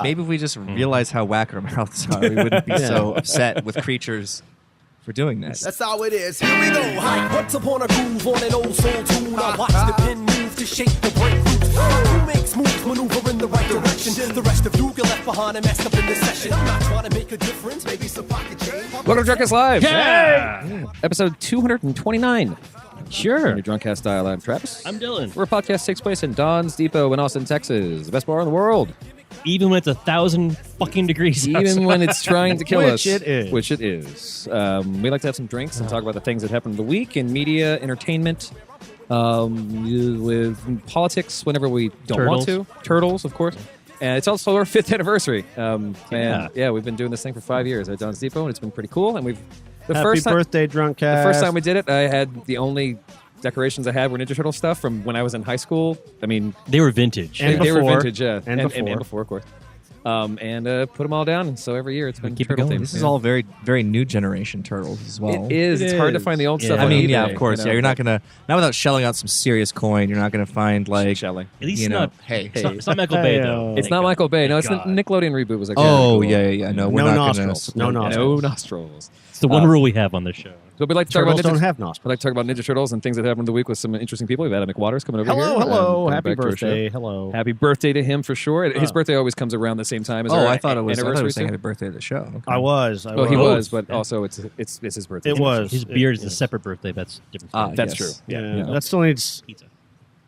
Maybe if we just realize how whack our mouths are, we wouldn't be so upset with creatures for doing that. That's how it is. Here we go. Hi. Once upon a groove on an old soul tune. I watch the pin move to shape the breakthroughs. Who makes moves, maneuver in the right direction? The rest of you get left behind and messed up in this session. I'm not trying to make a difference. Maybe some pocket change. Welcome to Drunkcast Live. Hey! Episode 229. Sure. In your Drunkcast style, I'm Travis. I'm Dylan. We're a podcast takes place in Don's Depot in Austin, Texas. The best bar in the world. Even when it's 1,000 fucking degrees Even outside. when it's trying to kill us. Which it is. We like to have some drinks and talk about the things that happened in the week in media, entertainment, with politics whenever we don't want to. Turtles, of course. And it's also our 5th anniversary. And we've been doing this thing for 5 years at Don's Depot, and it's been pretty cool. And Happy birthday, Drunkcast. The first time we did it, I had the only decorations I had were Ninja Turtle stuff from when I was in high school. I mean, they were vintage. They were vintage, yeah. And before, of course. And put them all down, and so every year it's been keep it turtle going. themes. This is all very, very new generation turtles as well. It is. It's hard to find the old stuff. I on mean, eBay, yeah, of course. you know, You're not without shelling out some serious coin. You're not gonna find like shelling. At least you know. not. Hey, It's not Michael Bay though. It's not Michael Bay. No, it's the God. Nickelodeon reboot. Was like, oh cool. yeah. No, we're No not nostrils. gonna. No No nostrils. It's the one rule we have on this show. So we like to talk Turtles about don't Ninja. have We nostrils. like to talk about Ninja Turtles and things that happened in the week with some interesting people. We've had McWaters coming over here. Hello. coming Happy back to our show. birthday. Hello. Happy birthday to him for sure. His birthday always comes around the same time as our I thought it was anniversary. saying happy birthday to the show. Okay. I was. Well, he was, but also it's his birthday. It was. His beard is a separate birthday. That's different. That's yes. true. Yeah. Yeah. That still needs. Pizza.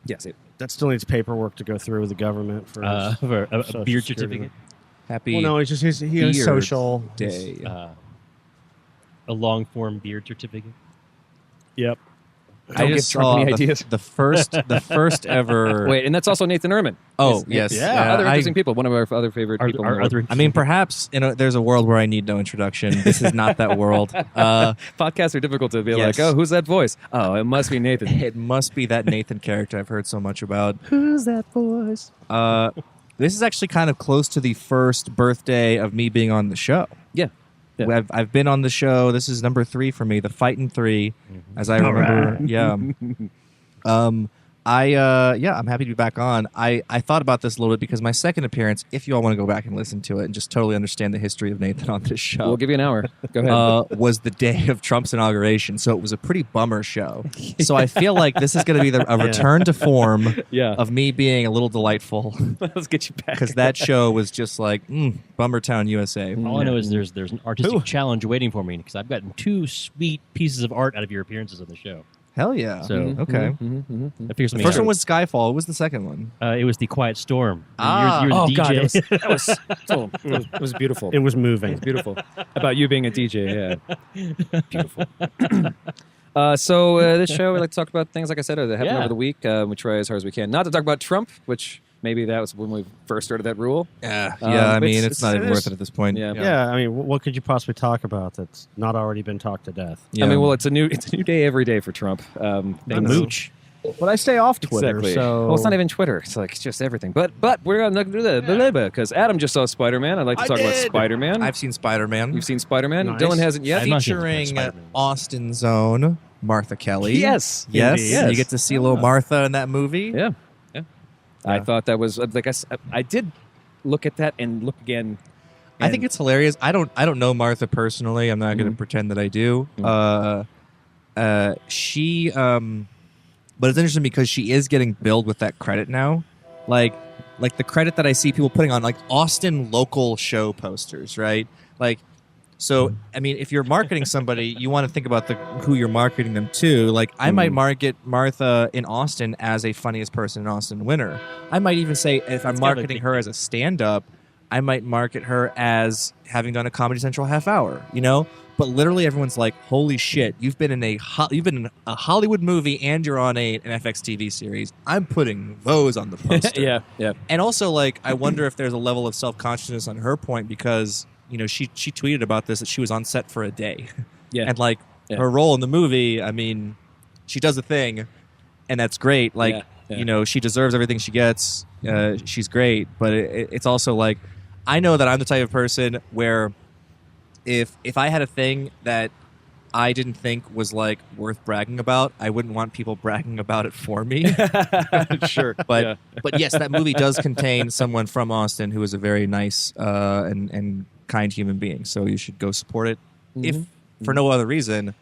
Yes. paperwork to go through with the government for For a Social beard Security. certificate. Happy. Well, no, it's just he has Beard social Day. A long form beard certificate. Yep. I Don't just give Trump saw any ideas. the first ever. Wait, and that's also Nathan Ehrmann. Oh yes, Yeah. Other interesting people. One of our other favorite people. in the world. I mean, perhaps there's a world where I need no introduction. This is not that world. Podcasts are difficult to be Yes. like, oh, who's that voice? Oh, it must be Nathan. It must be that Nathan character I've heard so much about. Who's that voice? This is actually kind of close to the first birthday of me being on the show. Yeah. Yeah. I've been on the show. This is number 3 for me, the Fightin' 3, as I remember. right. Yeah. I'm happy to be back on. I thought about this a little bit because my second appearance, if you all want to go back and listen to it and just totally understand the history of Nathan on this show, We'll give you an hour. Go ahead. was the day of Trump's inauguration. So it was a pretty bummer show. So I feel like this is going to be a return to form Yeah. of me being a little delightful Let's get you back. because that show was just like Bummertown, USA. All I know is there's an artistic challenge waiting for me because I've gotten 2 sweet pieces of art out of your appearances on the show. Hell yeah. So okay. I figured The something first out. one was Skyfall. What was the second one? It was the Quiet Storm. Ah. You're the Oh DJ. God, it was beautiful. It was moving. Beautiful. About you being a DJ, yeah. Beautiful. So this show, we like to talk about things, like I said, that happened Yeah. over the week. We try as hard as we can not to talk about Trump, which maybe that was when we first started that rule. Yeah. I mean, it's not even worth it at this point. Yeah. Yeah, I mean, what could you possibly talk about that's not already been talked to death? Yeah. I mean, well, it's a new day every day for Trump. The Things- mooch. But I stay off Twitter, Exactly. so Well, it's not even Twitter. It's like it's just everything. But we're not going to do that because Adam just saw Spider-Man. I'd like to talk about Spider-Man. I've seen Spider-Man. You've seen Spider-Man. Nice. Dylan hasn't yet. I've not seen featuring Spider-Man. Austin's own Martha Kelly. Yes. Yes. Indeed. You get to see little Martha in that movie. Yeah. I thought that was like I did look at that and look again. I think it's hilarious. I don't know Martha personally. I'm not going to pretend that I do. She but it's interesting because she is getting billed with that credit now. Like the credit that I see people putting on like Austin local show posters, right? Like so I mean if you're marketing somebody, you want to think about who you're marketing them to. Like I might market Martha in Austin as a funniest person in Austin winner. I might even say if I'm marketing her as a stand-up, I might market her as having done a Comedy Central half hour, But literally everyone's like, "Holy shit! You've been in a Hollywood movie and you're on an FX TV series. I'm putting those on the poster." yeah. And also, like, I wonder if there's a level of self-consciousness on her point because she tweeted about this that she was on set for a day, Yeah. and like her role in the movie, I mean, she does a thing, and that's great. Like, she deserves everything she gets. She's great, but it's also like, I know that I'm the type of person where if I had a thing that I didn't think was like worth bragging about, I wouldn't want people bragging about it for me. Sure. But yes, that movie does contain someone from Austin who is a very nice and kind human being. So you should go support it, if for no other reason.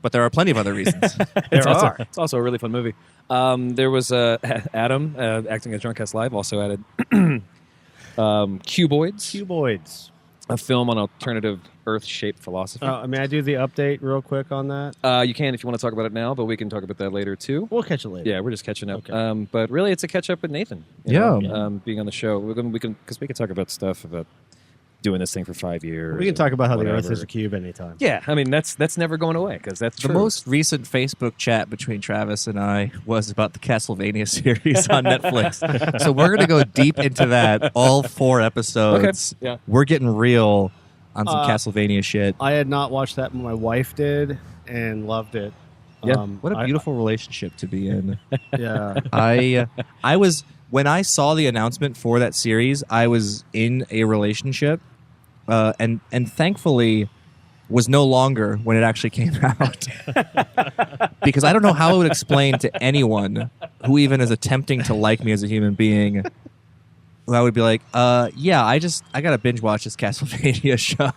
But there are plenty of other reasons. It's also a really fun movie. There was Adam acting as Drunk Cast Live. Also added Cuboids, a film on alternative Earth-shaped philosophy. May I do the update real quick on that? You can if you want to talk about it now, but we can talk about that later too. We'll catch it later. Yeah, we're just catching up. Okay. But really, it's a catch up with Nathan. you know, being on the show. We can talk about stuff about doing this thing for 5 years. We can talk about how whatever. the Earth is a cube anytime. Yeah, I mean that's never going away because that's The true. most recent Facebook chat between Travis and I was about the Castlevania series on Netflix. So we're going to go deep into that, all 4 episodes. Okay. Yeah. We're getting real on some Castlevania shit. I had not watched that, but my wife did and loved it. Yeah. What a beautiful relationship to be in. Yeah. I was, when I saw the announcement for that series, I was in a relationship, and thankfully was no longer when it actually came out. Because I don't know how I would explain to anyone who even is attempting to like me as a human being, who I would be like, yeah, I gotta binge watch this Castlevania show.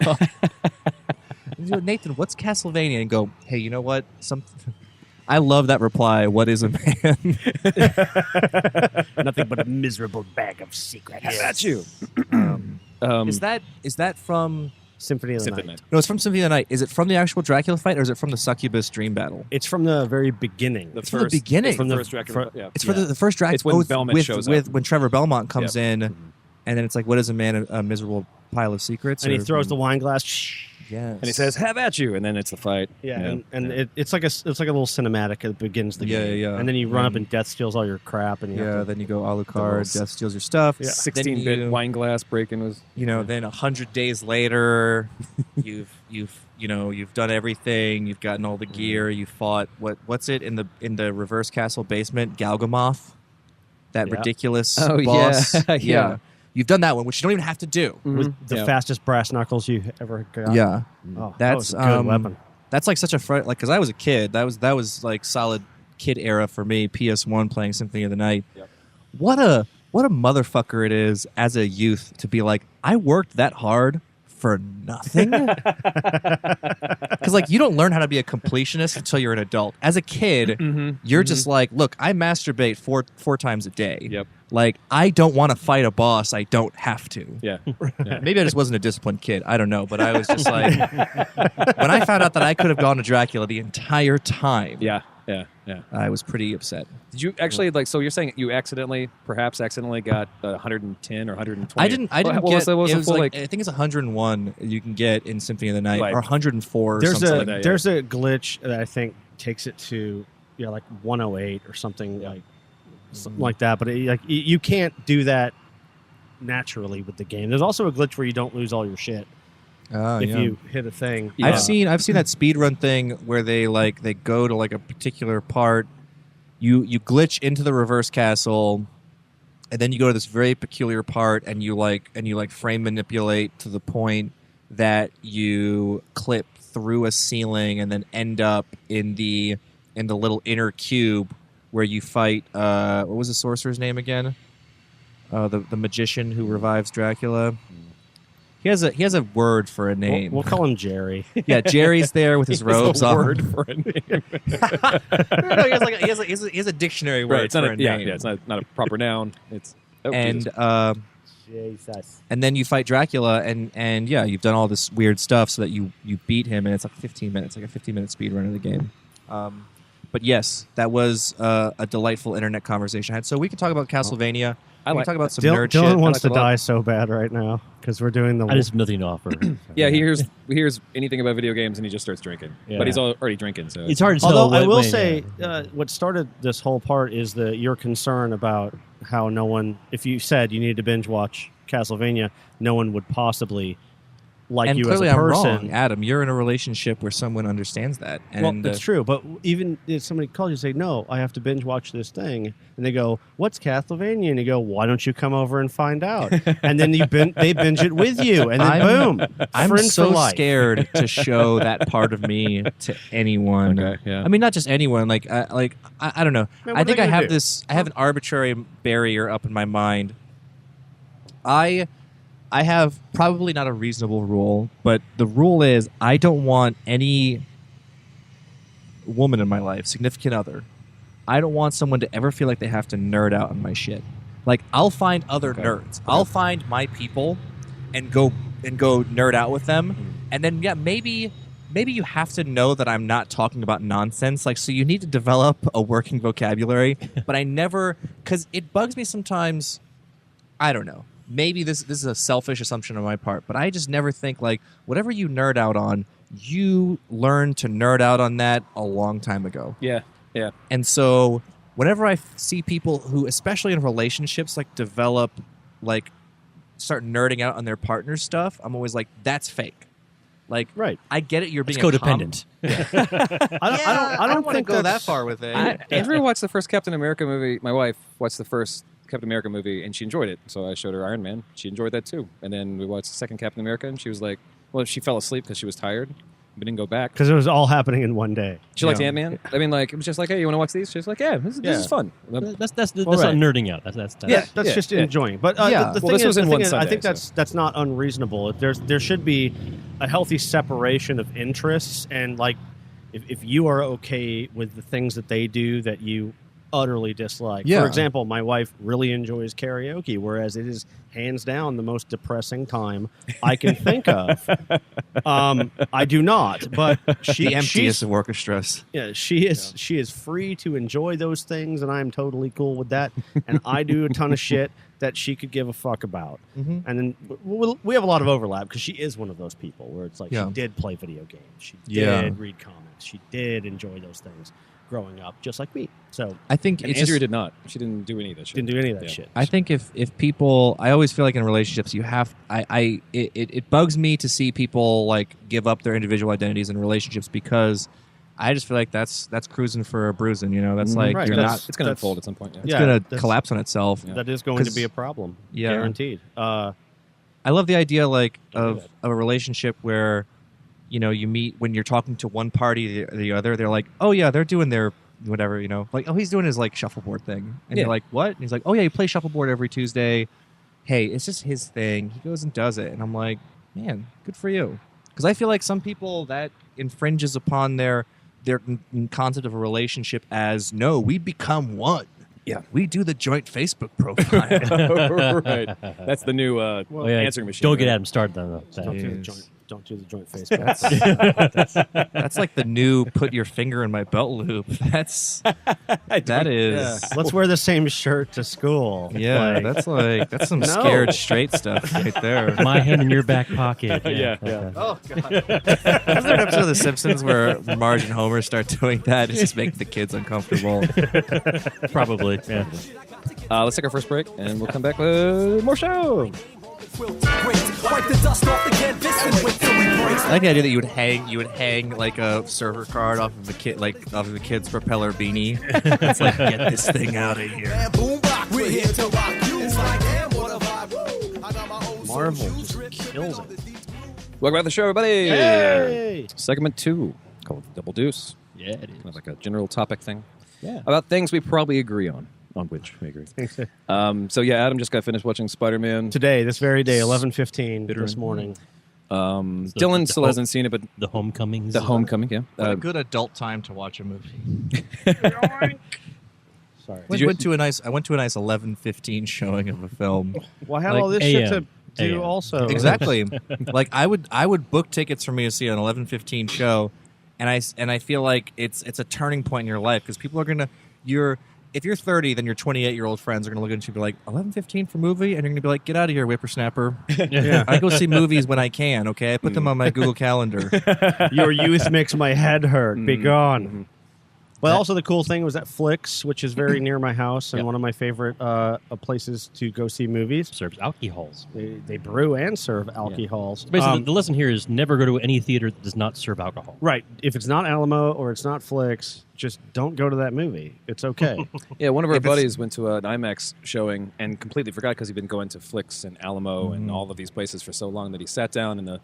Nathan, what's Castlevania? And go, hey, you know what? I love that reply. What is a man? Nothing but a miserable bag of secrets. How about you? Is that from Symphony of the Night. No, it's from Symphony of the Night. Is it from the actual Dracula fight, or is it from the Succubus dream battle? It's from the very beginning. It's from the beginning. It's from the first Dracula. Yeah. It's for the first Dracula. It's when Belmont shows up. When Trevor Belmont comes in, and then it's like, what is a man? A miserable pile of secrets? And he throws the wine glass. Yes. And he says, "Have at you!" And then it's the fight. Yeah, and it's like a little cinematic that begins the game. Yeah. And then you run up and Death steals all your crap, and then you go Alucard, Death steals your stuff. Yeah. 16-bit wine glass breaking was. Then 100 days later, you've done everything. You've gotten all the gear. You fought what's it in the reverse castle basement? Galamoth, that ridiculous boss. Yeah. You've done that one, which you don't even have to do. with the fastest brass knuckles you ever got. Yeah, Oh, that's that was a good weapon. That's like such a fright. Like, because I was a kid, that was like solid kid era for me. PS1 playing Symphony of the Night. Yep. What a motherfucker it is as a youth to be like, I worked that hard for nothing. Because like, you don't learn how to be a completionist until you're an adult. As a kid, you're just like, look, I masturbate four times a day. Yep. Like, I don't want to fight a boss. I don't have to. Yeah. Maybe I just wasn't a disciplined kid. I don't know. But I was just like, when I found out that I could have gone to Dracula the entire time, Yeah. I was pretty upset. Did you actually so you're saying you perhaps accidentally got 110 or 120? I didn't What get. was the It was full, like, I think it's 101 you can get in Symphony of the Night, Right. or 104. Or There's something a like that. there's a glitch that I think takes it to like 108 or something like that. But you can't do that naturally with the game. There's also a glitch where you don't lose all your shit if you hit a thing. Yeah. I've seen that speedrun thing where they go to like a particular part. You glitch into the reverse castle, and then you go to this very peculiar part, and you frame manipulate to the point that you clip through a ceiling and then end up in the little inner cube where you fight. What was the sorcerer's name again? The magician who revives Dracula. He has a word for a name. We'll call him Jerry. Yeah, Jerry's there with his robes on. Word for a name. No, he has a dictionary word Right. It's for not a name. Yeah. It's not a proper noun. It's And Jesus. and then you fight Dracula, and yeah, you've done all this weird stuff so that you beat him, and it's like 15 minutes, like a 15-minute speed run of the game. But yes, that was a delightful internet conversation I had. So we could talk about Castlevania. We can talk about some nerd shit. Dylan wants to I like it a lot. die so bad right now because we're doing the. I just have nothing to offer. Yeah, he hears anything about video games and he just starts drinking. Yeah. But he's already drinking, so It's hard to tell. Although I will when- say, what started this whole part is your concern about how no one, if you said you needed to binge watch Castlevania, no one would possibly like and you as clearly a person. I'm wrong, Adam. You're in a relationship where someone understands that. And Well, that's true. But even if somebody calls you and say, no, I have to binge watch this thing. And they go, what's Castlevania? And you go, why don't you come over and find out? And then they binge it with you. And then boom. I'm friends for so life. scared to show that part of me to anyone. Okay, yeah. I mean, not just anyone. I don't know. Man, I what think are I they have gonna do? I have an arbitrary barrier up in my mind. I have probably not a reasonable rule, but the rule is I don't want any woman in my life, significant other. I don't want someone to ever feel like they have to nerd out on my shit. Like, I'll find other nerds. I'll find my people and go nerd out with them. And then maybe you have to know that I'm not talking about nonsense. Like, so you need to develop a working vocabulary. But I never, because it bugs me sometimes. I don't know. Maybe this is a selfish assumption on my part, but I just never think like whatever you nerd out on, you learned to nerd out on that a long time ago. Yeah. And so whenever I see people who, especially in relationships, like start nerding out on their partner's stuff, I'm always like, that's fake. Like, Right. I get it. You're It's being codependent. I don't want to think go that that's- far with it. Andrew watched the first Captain America movie. My wife watched the first Captain America movie, and she enjoyed it. So I showed her Iron Man. She enjoyed that too. And then we watched the second Captain America, and she was like, well, she fell asleep because she was tired, but didn't go back. Because it was all happening in one day. She liked Yeah. Ant-Man. I mean, like, it was just like, hey, you want to watch these? She's like, yeah, this is fun. That's Well, not right. nerding out. That's That's just enjoying. But Yeah. the Well, thing this was is, in the one thing is, I Sunday, think so. that's not unreasonable. There should be a healthy separation of interests, and like if you are okay with the things that they do that you utterly dislike. Yeah. For example, my wife really enjoys karaoke, whereas it is hands down the most depressing time I can think of. I do not, but the she's emptiest of orchestras. yeah, she is free to enjoy those things, and I'm totally cool with that. And I do a ton of shit that she could give a fuck about. Mhm. And then we have a lot of overlap because she is one of those people where it's like Yeah. she did play video games, she Yeah. did read comics, she did enjoy those things growing up, just like me. So I think And it's Andrea just, did not. She didn't do any of that shit. didn't do any of that Yeah. shit. I think if people, I always feel like in relationships you have, it bugs me to see people like give up their individual identities in relationships because I just feel like that's cruising for a bruising. You know, that's like Right, you're that's- not. It's going to That's- unfold at some point. Yeah. It's Yeah, gonna that's- collapse on itself. Yeah. That is going to 'Cause- be a problem, Yeah. guaranteed. I love the idea like Don't do of a relationship where you know you meet when you're talking to one party or the other. They're like, oh yeah, they're doing their whatever, you know, like, oh, he's doing his like shuffleboard thing, and Yeah. you're like, what? And he's like, oh yeah, he plays shuffleboard every Tuesday. Hey, it's just his thing. He goes and does it, and I'm like, man, good for you. Because I feel like some people that infringes upon their concept of a relationship as no, we become one. Yeah. we do the joint Facebook profile. Right. That's the new Oh, yeah, answering machine. Don't get right? Adam started on that. Don't do the joint Facebook. That's like the new put your finger in my belt loop. That's that is Let's wear the same shirt to school. yeah. Like, That's some No. scared straight stuff right there. My hand in your back pocket. Yeah. Oh god! Is there an episode of The Simpsons where Marge and Homer start doing that? It's just making the kids uncomfortable. Probably. Yeah. Let's take our first break, and we'll come back with more show. Wipe the dust off the canvas and wait till we break. I like the idea that you would hang like a server card off of the kid's propeller beanie. It's like get this thing out of here. And boom rock, we're here to rock you. It's like, damn, what a vibe. Woo. I got my own Marvel soul just drip. kills it. Welcome back to the show, everybody. Hey! Segment 2, called Double Deuce. Yeah, it Kind is. of like a general topic thing Yeah. about things we probably agree on which we agree. So yeah, Adam just got finished watching Spider-Man. Today, this very day, 11:15 this morning. Dylan still hasn't seen it, but The Homecomings. The Homecoming, yeah. What a good adult time to watch a movie. Sorry. you- went to a nice 11:15 showing of a film. Well, I had Like all this shit to AM. do AM. also. Exactly. Like I would book tickets for me to see an 11:15 show, and I feel like it's a turning point in your life because people are gonna if you're 30, then your 28-year-old friends are gonna look at you and be like 11:15 for movie, and you're gonna be like, get out of here, whippersnapper. Yeah. I go see movies when I can. Okay, I put them on my Google Calendar. Your youth makes my head hurt. Be gone. Well, also the cool thing was that Flicks, which is very near my house and one of my favorite places to go see movies, serves alcohols. They brew and serve alcohols. So basically, the lesson here is never go to any theater that does not serve alcohol. Right. If it's not Alamo or it's not Flicks, just don't go to that movie. It's okay. Yeah, one of our buddies went to an IMAX showing and completely forgot because he'd been going to Flicks and Alamo and all of these places for so long that he sat down in the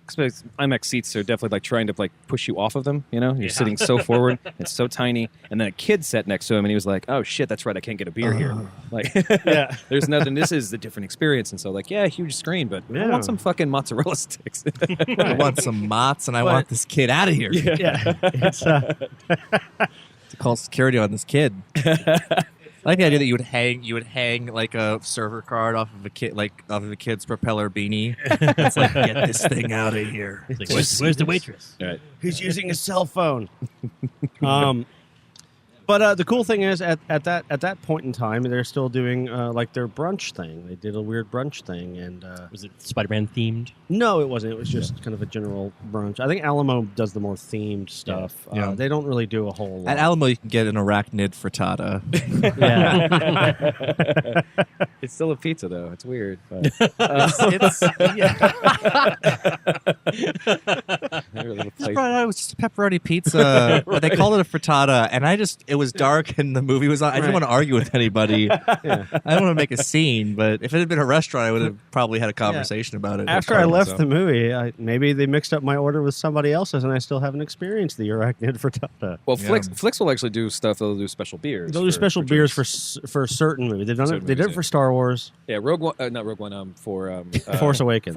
IMAX seats are definitely like trying to like push you off of them. You know, you're sitting so forward, it's so tiny, and then a kid sat next to him, and he was like, "Oh shit, that's right, I can't get a beer here." Like, there's nothing. This is a different experience, and so like, huge screen, but I want some fucking mozzarella sticks. I want some mozz, and I want this kid out of here. Yeah. It's To call security on this kid. I like the idea that you would hang like a server card off of a kid's propeller beanie. It's like, get this thing out of here. Like, where's the waitress? Right. He's using a cell phone. But the cool thing is, at that point in time, they're still doing like their brunch thing. They did a weird brunch thing, and Was it Spider-Man themed? no, it wasn't. It was just kind of a general brunch. I think Alamo does the more themed stuff. Yeah. They don't really do a whole lot. At Alamo, you can get an arachnid frittata. It's still a pizza though. It's weird. But It's plate. it was just a pepperoni pizza, but they called it a frittata, and it was dark, and the movie was on. I didn't want to argue with anybody. I didn't want to make a scene, but if it had been a restaurant, I would have probably had a conversation about it. After I left the movie, maybe they mixed up my order with somebody else's, and I still haven't experienced the arachnid frittata. Well, Flicks will actually do stuff. They'll do special beers. They'll do special beers for certain movies. They've done it. They did it for Star Wars. Yeah, Rogue One, not Rogue One. For Force Awakens.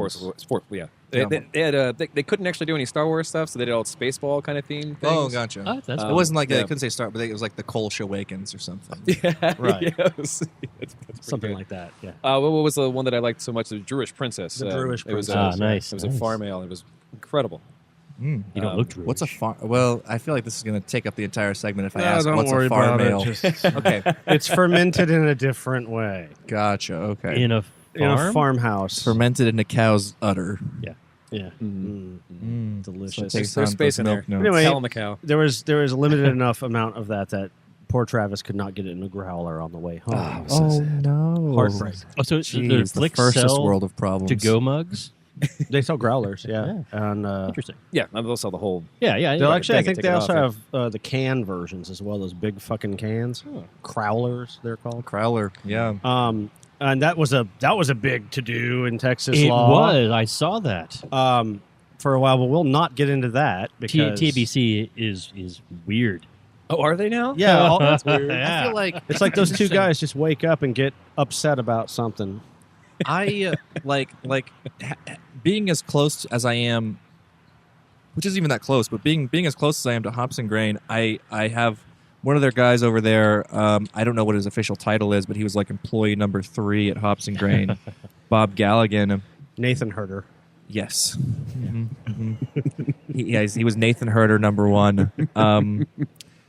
Yeah. They couldn't actually do any Star Wars stuff, so they did all Spaceball kind of theme things. Oh, gotcha. Oh, that's It wasn't like they couldn't say Star, but it was like the Kolsch Awakens or something. Yeah, Right. Yes. That's Something good. like that. Yeah. What was the one that I liked so much? The Druish Princess. The Druish It was, Princess. Nice. It was a farm ale. It was incredible. You don't look Jewish. What's a farm? Well, I feel like this is going to take up the entire segment if I No, ask don't what's worry a farm about it. ale. Just- Okay, It's fermented in a different way. gotcha. Okay, in a farm? In a farmhouse. fermented in a cow's udder. Yeah. Delicious. So it takes There's on space those in there. milk notes. Anyway, Cow and the cow. There was a limited enough amount of that poor Travis could not get it in a growler on the way home. Oh no! Heartbreak. Oh, so Jeez, the Flicks first sell world of problems. to-go mugs? They sell growlers, yeah. And Interesting. Yeah, they'll sell the whole. Yeah. they'll actually, I Take it, think take they it also off, have the can versions as well. Those big fucking cans, crowlers, they're called. Crowler. Yeah. And that was a big to do in Texas It law. was. I saw that. For a while, but we'll not get into that because TBC is weird. Oh, are they now? Yeah, that's weird. Yeah. I feel like It's like those two guys just wake up and get upset about something. I being as close as I am, which isn't even that close, but being as close as I am to Hops and Grain, I have one of their guys over there. I don't know what his official title is, but he was like employee number 3 at Hops and Grain, Bob Galligan. Nathan Herder. Yes. He was Nathan Herder number 1.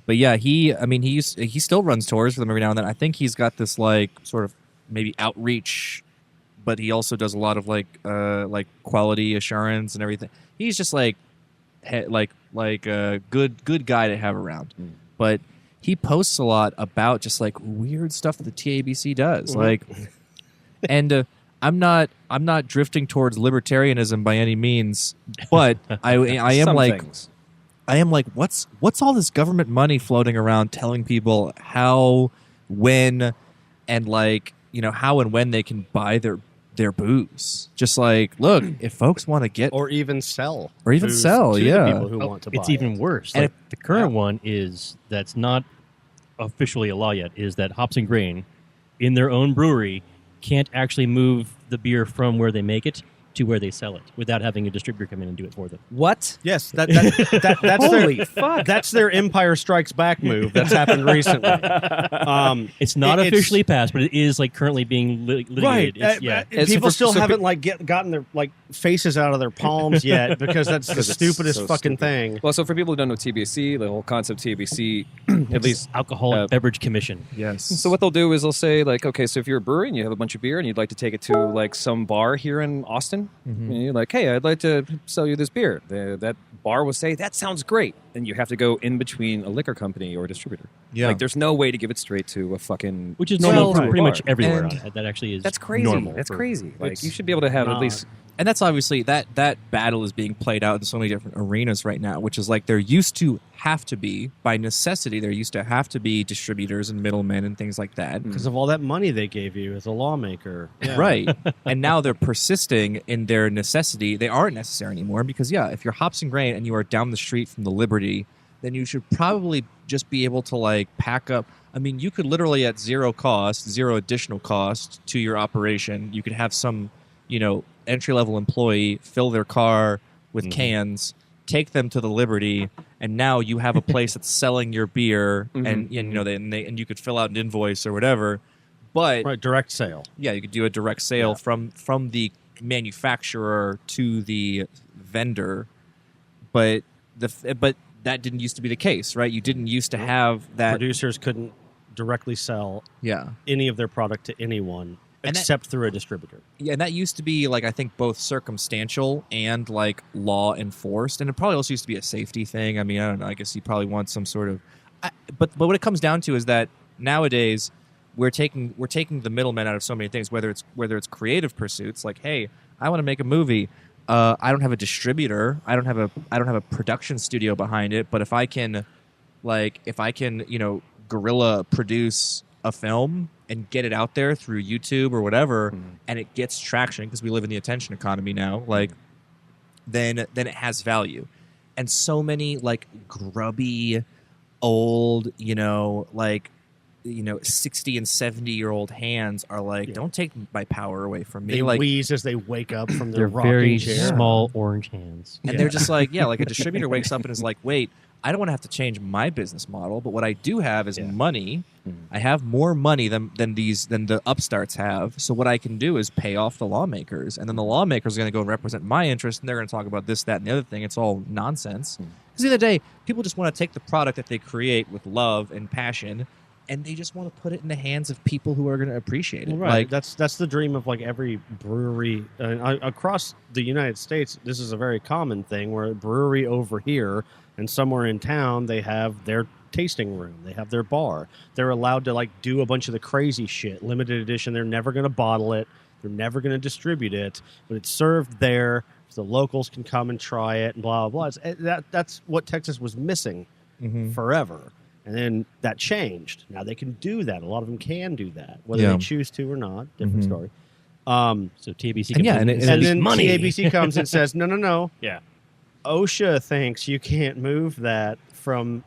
But yeah, he still runs tours for them every now and then. I think he's got this like sort of maybe outreach, but he also does a lot of like quality assurance and everything. He's just like a good guy to have around. But he posts a lot about just like weird stuff that the TABC does. Like, and I'm not drifting towards libertarianism by any means, but I am Some like. things. I am like, what's all this government money floating around telling people how, when, and like, how and when they can buy their booze? Just like, look, if folks want to get Or even sell. Or even booze sell, to the yeah. people who want to buy It's even it. worse. And Like, the current one is that's not officially a law yet. Is that Hops and Grain, in their own brewery, can't actually move the beer from where they make it to where they sell it without having a distributor come in and do it for them. What? Yes, that's Holy their, fuck. That's their Empire Strikes Back move. That's happened recently. It's not It's- officially passed, but it is like currently being litigated. Right. It's, yeah. It's People for- still so haven't gotten their faces out of their palms yet because that's the 'Cause it's stupidest so fucking stupid. thing. Well, so for people who don't know TBC, the whole concept of TBC, at least. Alcoholic Beverage Commission. yes. So what they'll do is they'll say like, okay, so if you're a brewery and you have a bunch of beer and you'd like to take it to like some bar here in Austin, bar, and you're like, hey, I'd like to sell you this beer. That bar will say, that sounds great. And you have to go in between a liquor company or a distributor. Yeah. Like, there's no way to give it straight to a fucking... Which is normal Well, pretty much bar. everywhere. And That actually is That's crazy. normal. That's for- crazy. Like, It's you should be able to have at not- least... And that's obviously that battle is being played out in so many different arenas right now, which is like there used to have to be, by necessity, there used to have to be distributors and middlemen and things like that. because of all that money they gave you as a lawmaker. Yeah. Right. And now they're persisting in their necessity. They aren't necessary anymore because, yeah, if you're hops and grain and you are down the street from the Liberty, then you should probably just be able to, like, pack up. I mean, you could literally at zero additional cost to your operation, you could have some, entry-level employee fill their car with cans, take them to the Liberty, and now you have a place that's selling your beer, and and you could fill out an invoice or whatever. But Right, direct sale. yeah, you could do a direct sale from the manufacturer to the vendor, but that didn't used to be the case, right? You didn't used to have that. Producers couldn't directly sell Yeah, any of their product to anyone And that- except through a distributor. yeah, and that used to be like I think both circumstantial and like law enforced, and it probably also used to be a safety thing. I mean, I don't know. I guess you probably want some sort of, but what it comes down to is that nowadays we're taking the middlemen out of so many things. Whether it's creative pursuits, like hey, I want to make a movie. I don't have a distributor. I don't have a production studio behind it. But if I can, guerrilla produce a film and get it out there through YouTube or whatever, and it gets traction because we live in the attention economy now, like then it has value. And so many like grubby, old, 60 and 70-year-old hands are like, don't take my power away from me. They like, wheeze as they wake up from Their their rocking very chair. small orange hands. and they're just like, like a distributor wakes up and is like, wait, I don't want to have to change my business model, but what I do have is money. I have more money than the upstarts have. So what I can do is pay off the lawmakers, and then the lawmakers are going to go and represent my interest, and they're going to talk about this, that, and the other thing. It's all nonsense. Because at the end of the day, people just want to take the product that they create with love and passion, and they just want to put it in the hands of people who are going to appreciate it. Well, right. Like, That's the dream of like every brewery across the United States. This is a very common thing where a brewery over here and somewhere in town they have their tasting room, they have their bar. They're allowed to like do a bunch of the crazy shit, limited edition. They're never going to bottle it. They're never going to distribute it, but it's served there. So the locals can come and try it and blah blah blah. That's what Texas was missing forever. And then that changed. Now they can do that. A lot of them can do that, whether they choose to or not. Different story. So TABC And comes in and says, then money. TABC comes and says, no. Yeah. OSHA thinks you can't move that from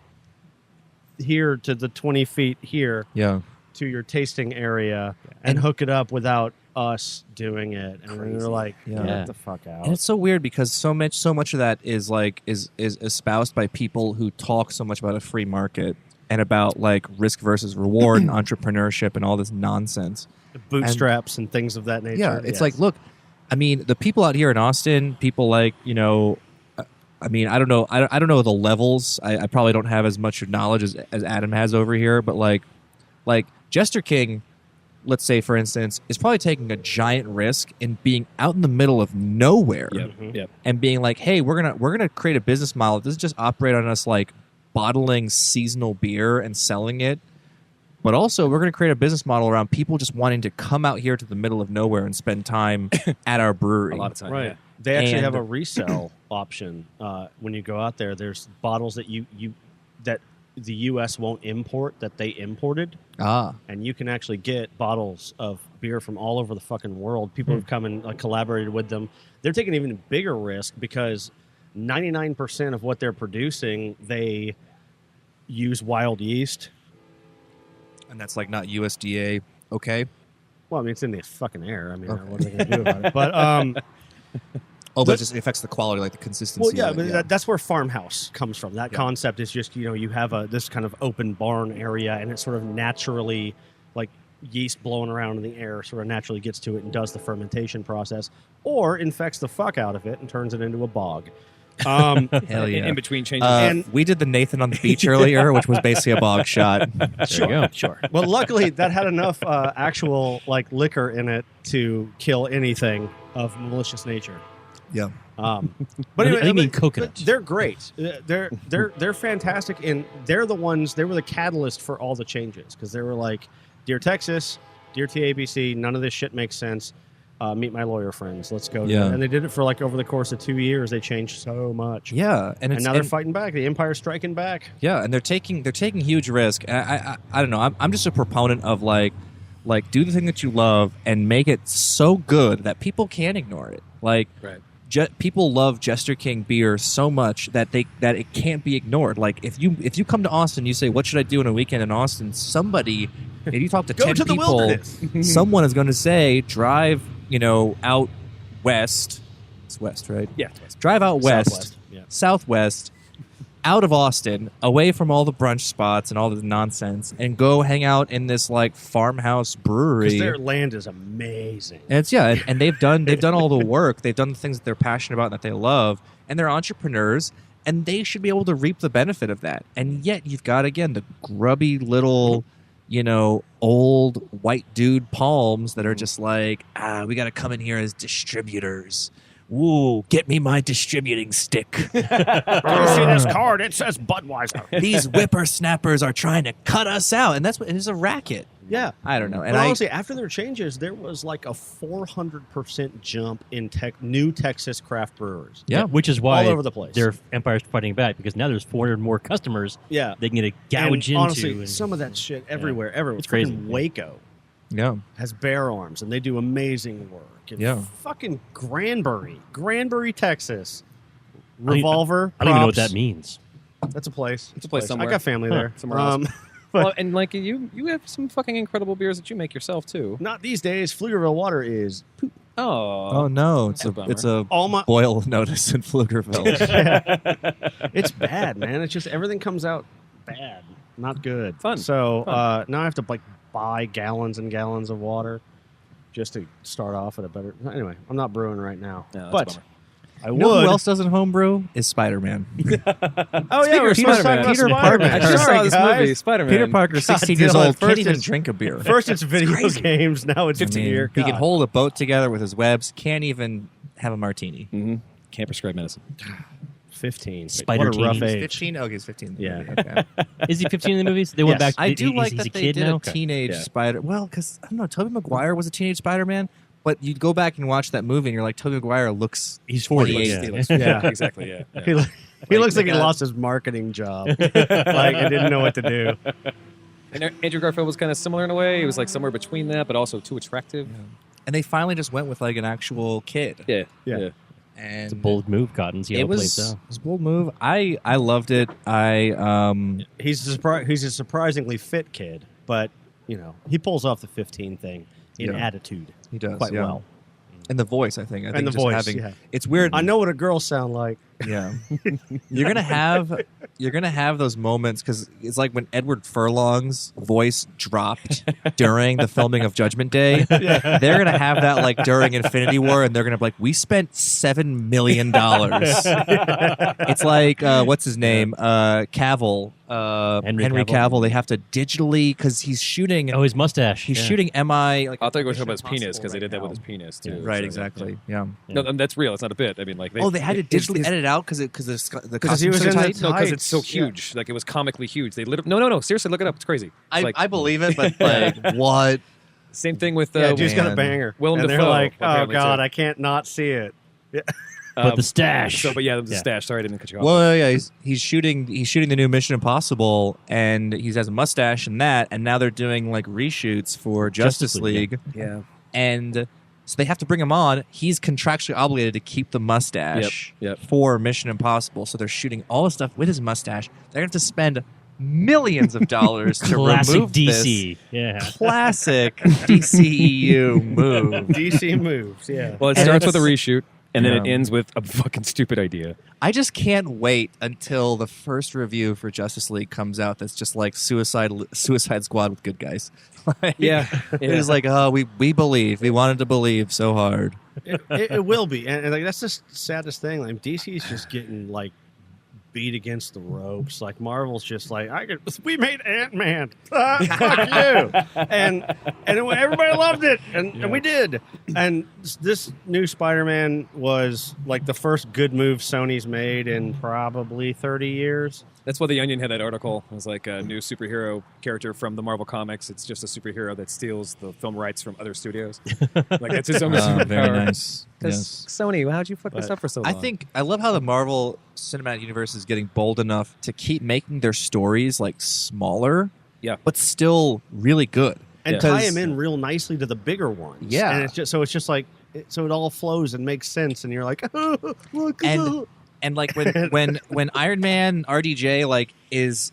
here to the 20 feet here yeah. to your tasting area and hook it up without us doing it. And they're like, Yeah. get the fuck out. And it's so weird because so much of that is like is espoused by people who talk so much about a free market and about like risk versus reward and entrepreneurship and all this nonsense. Bootstraps and things of that nature. Yeah, it's Yes. like, look, I mean, the people out here in Austin, people like, I mean, I don't know the levels. I probably don't have as much knowledge as Adam has over here, but like Jester King, let's say for instance, is probably taking a giant risk in being out in the middle of nowhere Yep. and being like, hey, we're gonna create a business model that doesn't just operate on us like bottling seasonal beer and selling it, but also we're going to create a business model around people just wanting to come out here to the middle of nowhere and spend time at our brewery. A lot of time. right. Yeah. They actually And- have a resale option when you go out there. There's bottles that you that the U.S. won't import that they imported. And you can actually get bottles of beer from all over the fucking world. People have come and collaborated with them. They're taking an even bigger risk because 99% of what they're producing, they use wild yeast. And that's like not USDA, okay? Well, I mean, it's in the fucking air. I mean, what are they going to do about it? But Oh, but it just affects the quality, like the consistency. well, yeah, of but it, that's where farmhouse comes from. That concept is just you have this kind of open barn area, and it sort of naturally, like yeast blowing around in the air, sort of naturally gets to it and does the fermentation process, or infects the fuck out of it and turns it into a bog. Hell yeah. In between changes. And- we did the Nathan on the beach earlier, which was basically a bog shot. Sure. Well, luckily that had enough actual liquor in it to kill anything. of malicious nature. Yeah. But anyway, I mean coconuts. They're great. They're fantastic, and they're the ones. They were the catalyst for all the changes because they were like, "Dear Texas, dear TABC, none of this shit makes sense. Meet my lawyer friends. Let's go." Yeah. And they did it for like over the course of 2 years. They changed so much. Yeah, and now they're fighting back. The Empire's striking back. Yeah, and they're taking huge risk. And I don't know. I'm just a proponent of like do the thing that you love and make it so good that people can't ignore it. Like Right. People love Jester King beer so much that it can't be ignored. Like if you come to Austin, you say, "What should I do on a weekend in Austin?" Somebody, if you talk to Go 10 to the people, wilderness. someone is going to say, "Drive, out west." It's west, right? Yeah. It's west. Drive out west, Southwest, yeah. southwest, out of Austin, away from all the brunch spots and all the nonsense, and go hang out in this like farmhouse brewery. Because their land is amazing. And it's and they've done all the work. They've done the things that they're passionate about and that they love, and they're entrepreneurs, and they should be able to reap the benefit of that. And yet you've got again the grubby little, old white dude palms that are just like, we got to come in here as distributors. Woo, get me my distributing stick. You see this card? It says Budweiser. These whippersnappers are trying to cut us out, and that's what it is, a racket. Yeah. I don't know. And But honestly, after their changes, there was like a 400% jump in new Texas craft brewers. Yeah. Which is why All over the place. their Empire's fighting back, because now there's 400 more customers Yeah. they can get a gouge And into. honestly, and- some of that shit everywhere. It's crazy. Freaking Waco yeah. has bear arms, and they do amazing work. And Yeah. fucking Granbury, Texas. Revolver. I don't even know what props. that means. That's a place. It's a place somewhere. I got family there. Somewhere else. Well, and like you have some fucking incredible beers that you make yourself too. Not these days. Pflugerville water is poop. Oh, Oh no, That's a bummer. it's a All my boil notice in Pflugerville. It's bad, man. It's just everything comes out bad, not good. Fun. So Fun. now I have to buy gallons and gallons of water just to start off at a better. Anyway, I'm not brewing right now, Yeah, that's a but bummer. I You know would. who else doesn't homebrew is Spider-Man. Oh yeah, Speaking we're of supposed to talk Spider-Man. about Peter Spider-Man. Parker. I just Sorry, saw this guys. movie, Spider-Man. Peter Parker, 16 years Dylan, old, first can't even it's- drink a beer. First, it's video games. Now it's 15 beer. He can God. hold a boat together with his webs. Can't even have a martini. Mm-hmm. Can't prescribe medicine. 15. Spider what a rough teenies. age. 15? Oh, he's 15. Yeah. Okay. Is he 15 in the movies? They went Yes. back. I do like he's that a they kid did now? a teenage Yeah. Spider. Well, because I don't know, Tobey Maguire was a teenage Spider-Man, but you go back and watch that movie, and you're like, Tobey Maguire looks. He's 40. 28. Yeah. Yeah. Exactly. Yeah. He, he looks like he that. lost his marketing job. Like he didn't know what to do. And Andrew Garfield was kind of similar in a way. He was like somewhere between that, but also too attractive. And they finally just went with like an actual kid. Yeah. Yeah. And It's a bold move, Cotton. See how it it plays was, out. it was a bold move. I loved it. He's a surprisingly fit kid, but he pulls off the 15 thing in Yeah. attitude He does quite yeah. well. And the voice, I think. I think the just voice, having, yeah. It's weird. I know what a girl sound like. Yeah, you're gonna have those moments because it's like when Edward Furlong's voice dropped during the filming of Judgment Day. They're gonna have that like during Infinity War, and they're gonna be like, "We spent $7 million." It's like what's his name, Cavill, Henry Henry Cavill. Cavill. They have to digitally because he's shooting. Oh, his mustache. He's Yeah. shooting MI. Like, I thought you were talking Mission about his penis Impossible because they right did that now. with his penis too. Right, So, exactly. Yeah. No, that's real. It's not a bit. I mean, like Oh, they had to digitally edit out because the Because he costumes was are in the tight. No, because it's so Tights, yeah. huge. Like it was comically huge. They literally no. Seriously, look it up. It's crazy. It's like, I believe it, but like what? same thing with Yeah, dude's got a man. banger. Willem and they're Dafoe, like, oh apparently, god, too. I can't not see it. But the stash. So, but yeah, the Yeah. stash. Sorry, I didn't cut you off. Well, yeah, he's shooting the new Mission Impossible, and he has a mustache in that, and now they're doing like reshoots for Justice Justice League, League, yeah. and so they have to bring him on. He's contractually obligated to keep the mustache Yep. for Mission Impossible, so they're shooting all the stuff with his mustache. They're going to have to spend millions of dollars to Classic remove DC. this Yeah. classic DCEU move. DC moves, yeah. Well, it And starts with a it's- reshoot, and then it Yeah. ends with a fucking stupid idea. I just can't wait until the first review for Justice League comes out. That's just like Suicide Squad with good guys. Like, it was like, oh, we believe. We wanted to believe so hard. It will be, and like that's the saddest thing. Like DC is just getting like beat against the ropes. Like Marvel's just like, we made Ant-Man. Fuck you. And everybody loved it, and we did. And this new Spider-Man was like the first good move Sony's made in probably 30 years. That's why The Onion had that article. It was like a new superhero character from the Marvel Comics. It's just a superhero that steals the film rights from other studios. Like that's his own superpower. Very nice. Because Yes. Sony, how'd you fuck this up for so long? I love how the Marvel Cinematic Universe is getting bold enough to keep making their stories like smaller, but still really good, and tie them in real nicely to the bigger ones. Yeah, and it's just like it all flows and makes sense, and you're like, oh, look. And like when Iron Man RDJ like is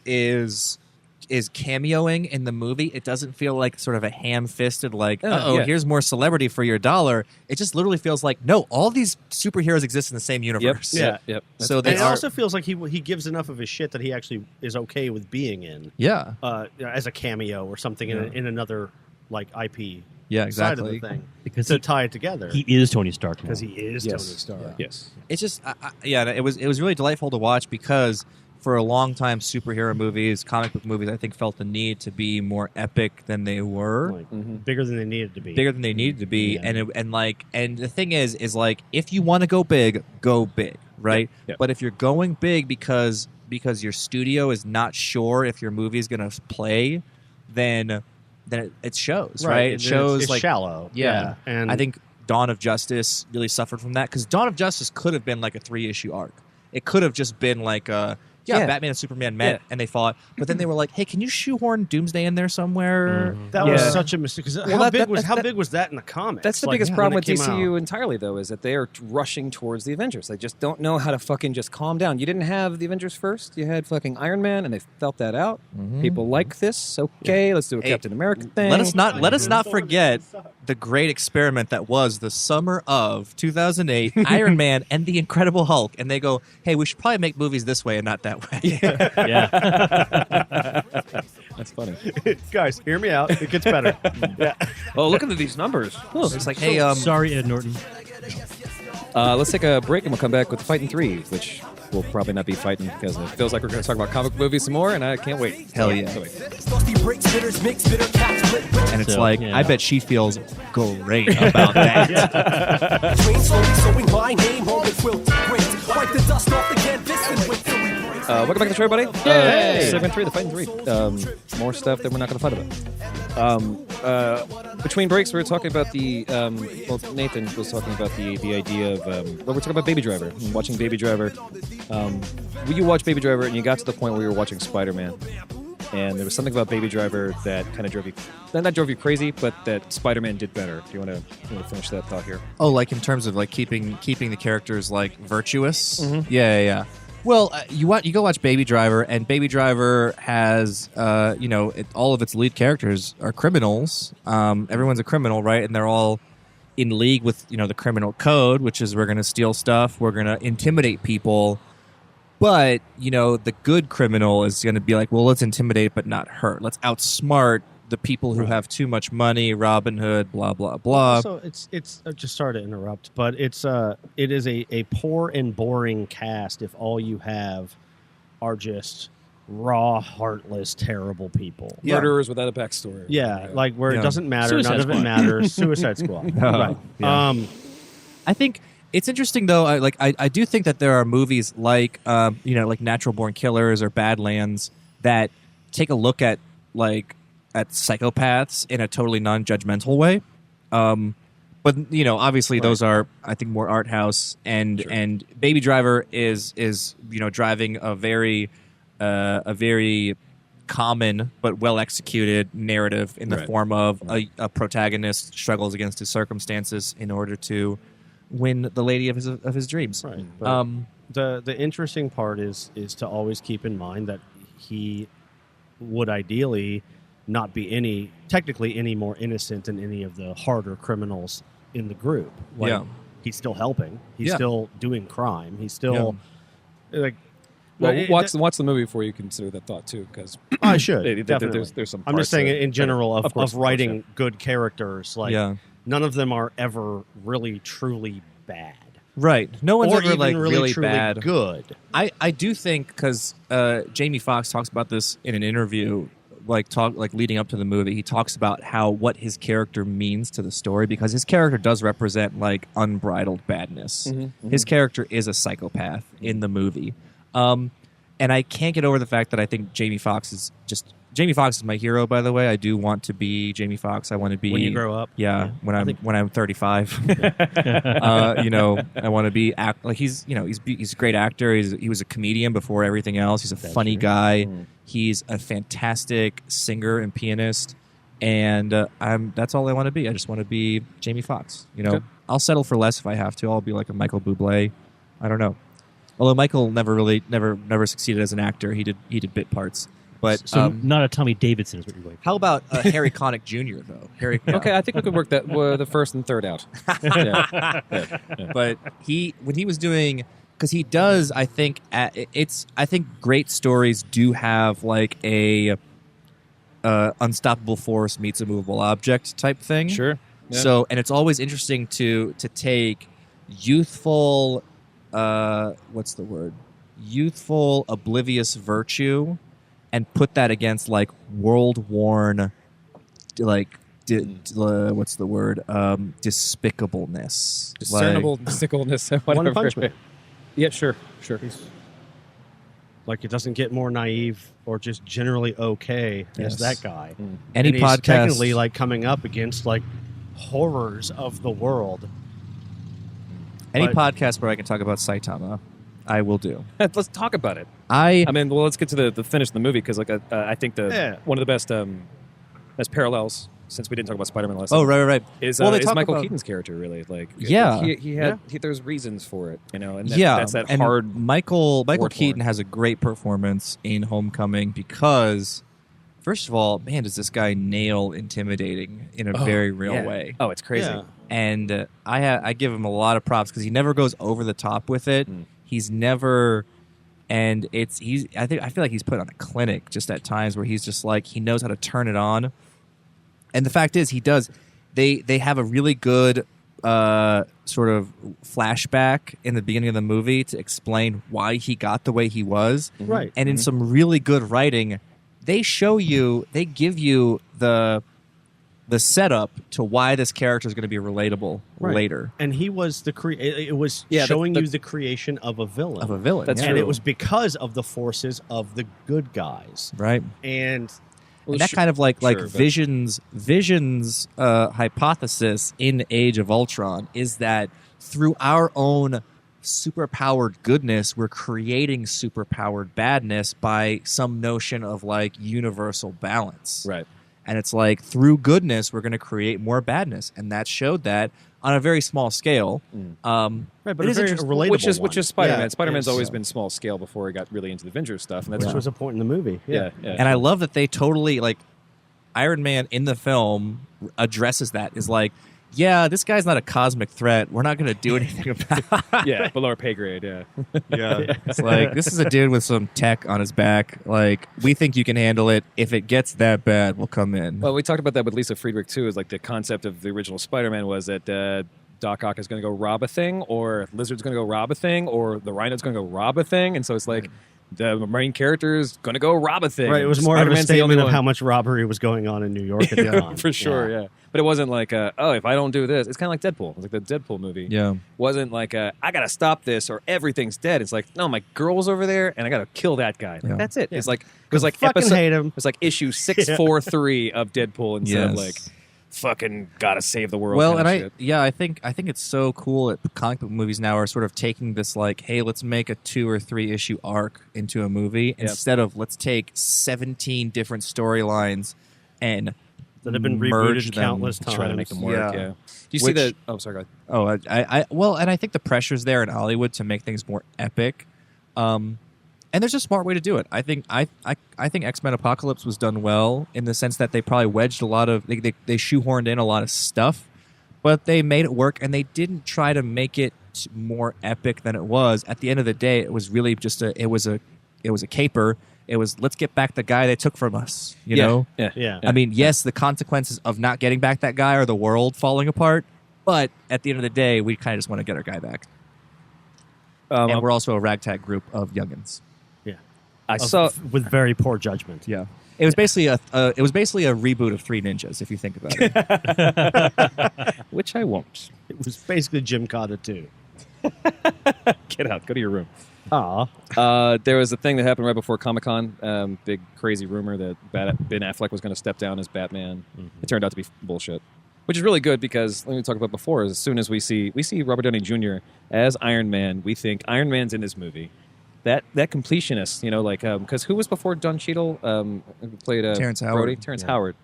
cameoing in the movie, it doesn't feel like sort of a ham-fisted like, here's more celebrity for your dollar. It just literally feels like, no, all these superheroes exist in the same universe. Yep. So it also feels like he gives enough of his shit that he actually is okay with being in. Yeah. As a cameo or something in another like IP. Yeah, exactly. Side of the thing Because to tie it together. he is Tony Stark now. Because he is Tony Stark. Yes. It's just, it was really delightful to watch because for a long time, superhero movies, comic book movies, I think felt the need to be more epic than they were, Like, bigger than they needed to be. bigger than they needed to be, Yeah. and the thing is like if you want to go big, right? Yep. But if you're going big because your studio is not sure if your movie is going to play, then it shows, right? It shows it's like shallow. Yeah. And I think Dawn of Justice really suffered from that because Dawn of Justice could have been like a 3-issue arc. It could have just been like Batman and Superman met and they fought, but then they were like, "Hey, can you shoehorn Doomsday in there somewhere?" that was such a mistake. 'Cause how big was that in the comics? That's the Like, biggest when problem it with came DCU out? entirely, though, is that they are rushing towards the Avengers. They just don't know how to fucking just calm down. You didn't have the Avengers first. You had fucking Iron Man, and they felt that out. People like this. Okay, let's do a Captain America thing. Let us not forget the great experiment that was the summer of 2008, Iron Man and the Incredible Hulk, and they go, "Hey, we should probably make movies this way and not that way." Yeah. That's funny. Guys, hear me out. It gets better. Oh, look at these numbers. It's like, hey, Sorry, Ed Norton. Let's take a break, and we'll come back with Fighting 3, which we'll probably not be fighting because it feels like we're going to talk about comic movies some more, and I can't wait. Hell yeah. So wait. And it's So, like, yeah. I bet she feels great about that. Train slowly sewing my name on the quilt. Great. Wipe the dust off the canvas and wait till we break. Welcome back to the show, everybody. Yay! Segment 3, the Fighting 3. More stuff that we're not going to fight about. Between breaks, we were talking about Nathan was talking about the idea of, we're talking about Baby Driver, and watching Baby Driver. You watched Baby Driver, and you got to the point where you were watching Spider-Man, and there was something about Baby Driver that kind of not drove you crazy, but that Spider-Man did better. Do you want to finish that thought here? Oh, like in terms of like keeping the characters like virtuous. Yeah. Well, you go watch Baby Driver, and Baby Driver has all of its lead characters are criminals. Everyone's a criminal, right? And they're all in league with the criminal code, which is we're going to steal stuff, we're going to intimidate people. But the good criminal is going to be like, well, let's intimidate but not hurt. Let's outsmart the people who have too much money, Robin Hood, blah blah blah. So it's just sorry to interrupt, but it is a poor and boring cast if all you have are just raw, heartless, terrible people. Murderers without a backstory. Yeah, like where it doesn't matter, Suicide none of it Squad. matters. Suicide Squad. Right. Yeah. I think it's interesting though. I do think that there are movies like like Natural Born Killers or Badlands that take a look at psychopaths in a totally non-judgmental way. But obviously those are, I think, more art house, and Baby Driver is driving a very common but well executed narrative in the form of a protagonist struggles against his circumstances in order to win the lady of his dreams. Right. But the interesting part is to always keep in mind that he would ideally not be technically any more innocent than any of the harder criminals in the group. He's still helping. He's still doing crime. He's still watch the movie before you consider that thought too, because I should definitely. There's some. I'm just saying in general of writing yeah. good characters. None of them are ever really truly bad. Right. No one's or ever even like really truly bad. good. I do think because Jamie Foxx talks about this in an interview, like leading up to the movie. He talks about what his character means to the story because his character does represent like unbridled badness. His character is a psychopath in the movie, and I can't get over the fact that I think Jamie Foxx is my hero. By the way, I do want to be Jamie Foxx. I want to be When you grow up. Yeah, when I'm 35. I want to be like he's a great actor. He was a comedian before everything else. He's a funny guy. He's a fantastic singer and pianist, and that's all I want to be. I just want to be Jamie Foxx. Okay. I'll settle for less if I have to. I'll be like a Michael Bublé. I don't know. Although Michael never succeeded as an actor. He did bit parts. But So not a Tommy Davidson is what you're going for. how about Harry Connick Jr. though? Okay, I think we could work that the first and third out. Yeah. But when he was doing, because he does, I think I think great stories do have like a unstoppable force meets a movable object type thing. Sure. Yeah. So, and it's always interesting to take youthful, what's the word? Youthful, oblivious virtue, and put that against like world-worn, like what's the word? Despicableness, Discernible sickleness. One Punch Man. Yeah, sure. Like it doesn't get more naive or just generally okay as that guy. Any and he's podcast, technically like coming up against like horrors of the world. any but- podcast where I can talk about Saitama, I will do. Let's talk about it. I mean, well, let's get to the finish of the movie because, like, I think one of the best parallels, since we didn't talk about Spider-Man last time. right. Is Well, they talk Michael about- Keaton's character really like? Yeah. There's reasons for it, and yeah, that's that and hard. Michael war Keaton torn. has a great performance in Homecoming because, first of all, man, does this guy nail intimidating in a very real way. Oh, it's crazy. Yeah. And I give him a lot of props because he never goes over the top with it. He's never, and I feel like he's put on a clinic just at times where he's just like he knows how to turn it on. And the fact is, he does. They have a really good sort of flashback in the beginning of the movie to explain why he got the way he was. Right. And in some really good writing, they give you the setup to why this character is going to be relatable later. And he was it was Yeah, showing you the creation of a villain. That's and true. it was because of the forces of the good guys. Right. And And that kind of like sure, but- Vision's hypothesis in Age of Ultron is that through our own superpowered goodness, we're creating superpowered badness by some notion of like universal balance. Right. And it's like through goodness, we're going to create more badness, and that showed that on a very small scale. right, but it a is very interesting- relatable Which is Spider-Man. Yeah, Spider-Man's it's- always been small scale before he got really into the Avengers stuff, and that's which was a point in the movie. yeah. And I love that they totally like Iron Man in the film addresses that. Is like, yeah, this guy's not a cosmic threat. We're not going to do anything about it. yeah, below our pay grade. Yeah. Yeah. It's like, this is a dude with some tech on his back. Like, we think you can handle it. If it gets that bad, we'll come in. Well, we talked about that with Lisa Friedrich too. Is like the concept of the original Spider-Man was that Doc Ock is going to go rob a thing, or Lizard's going to go rob a thing, or the Rhino's going to go rob a thing, and so it's like the main character is going to go rob a thing. Right, it was more of a Spider-Man's the only statement of one. how much robbery was going on in New York at the time. For sure, yeah. But it wasn't like, if I don't do this, it's kind of like Deadpool. It was like the Deadpool movie. Yeah. Wasn't like, I got to stop this or everything's dead. It's like, no, my girl's over there and I got to kill that guy. Like, Yeah. that's it. It's like, it was like fucking hate him. It was like issue 643 of Deadpool instead of Yes. like, fucking gotta save the world. Well, kind and of shit. I think it's so cool that comic book movies now are sort of taking this like, hey, let's make a 2 or 3 issue arc into a movie instead of let's take 17 different storylines and That have been merge rebooted them. countless times. Try to make them work. Yeah. Yeah. Do you see the? Oh, sorry. Go ahead. And I think the pressure's there in Hollywood to make things more epic. And there's a smart way to do it. I think X-Men Apocalypse was done well in the sense that they probably wedged a lot of they shoehorned in a lot of stuff, but they made it work and they didn't try to make it more epic than it was. At the end of the day, it was really just a caper. It was let's get back the guy they took from us, you know? Yeah. Yeah. I mean, yes, the consequences of not getting back that guy are the world falling apart, but at the end of the day, we kind of just want to get our guy back. and we're also a ragtag group of youngins. I saw with very poor judgment. Yeah. It was basically a reboot of Three Ninjas, if you think about it. which I won't. It was basically Jim Cotta too. Get out. Go to your room. Aw. There was a thing that happened right before Comic-Con. Big crazy rumor that Ben Affleck was going to step down as Batman. It turned out to be bullshit, which is really good because, like we talked about before, as soon as we see Robert Downey Jr. as Iron Man, we think Iron Man's in this movie. That completionist, because who was before Don Cheadle? Who played Terrence Howard. Brody? Terrence Howard.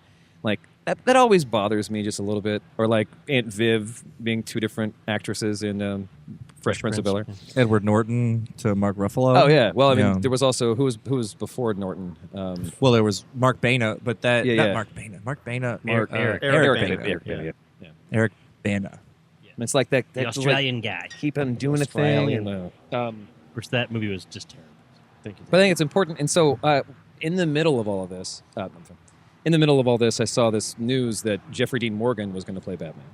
Like that always bothers me just a little bit. Or like Aunt Viv being two different actresses in Fresh Prince of Bel-Air. Edward Norton to Mark Ruffalo. Oh yeah. Well, I mean, Yeah. there was also who was before Norton. Well, there was Mark Bana, but that Yeah, not yeah. Mark Bana. Mark Bana. Eric Eric Bana. Bana. Yeah. Eric Bana. And it's like that The Australian guy. keep on doing a Australian. thing. Of course, that movie was just terrible. Thank you. But I think it's important. And so, in the middle of all of this, I saw this news that Jeffrey Dean Morgan was going to play Batman.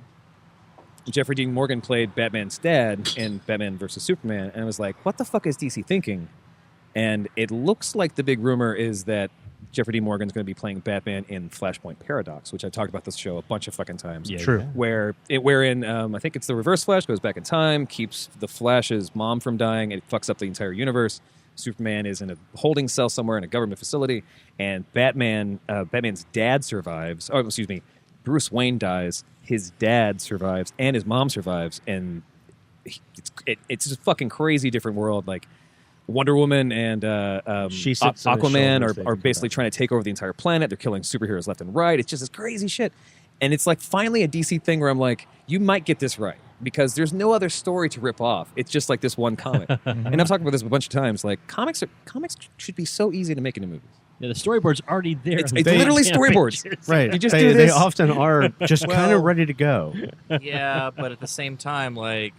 Jeffrey Dean Morgan played Batman's dad in Batman vs. Superman, and I was like, what the fuck is DC thinking? And it looks like the big rumor is that Jeffrey Dean Morgan's going to be playing Batman in Flashpoint Paradox, which I've talked about this show a bunch of fucking times. Yeah, True. Wherein I think it's the Reverse Flash goes back in time, keeps the Flash's mom from dying, and it fucks up the entire universe. Superman is in a holding cell somewhere in a government facility, and Batman's dad survives. Oh, excuse me, Bruce Wayne dies. His dad survives, and his mom survives, and it's just a fucking crazy different world. Like Wonder Woman and She sits on his Aquaman shoulders, they are can basically come trying to take over the entire planet. They're killing superheroes left and right. It's just this crazy shit. And it's like finally a DC thing where I'm like, you might get this right because there's no other story to rip off. It's just like this one comic. And I've talked about this a bunch of times. Like comics should be so easy to make into movies. Yeah, the storyboard's already there. It's on the literally page. storyboards. Right. You just they, do they this. often are just kind of Well- ready to go. Yeah, but at the same time, like.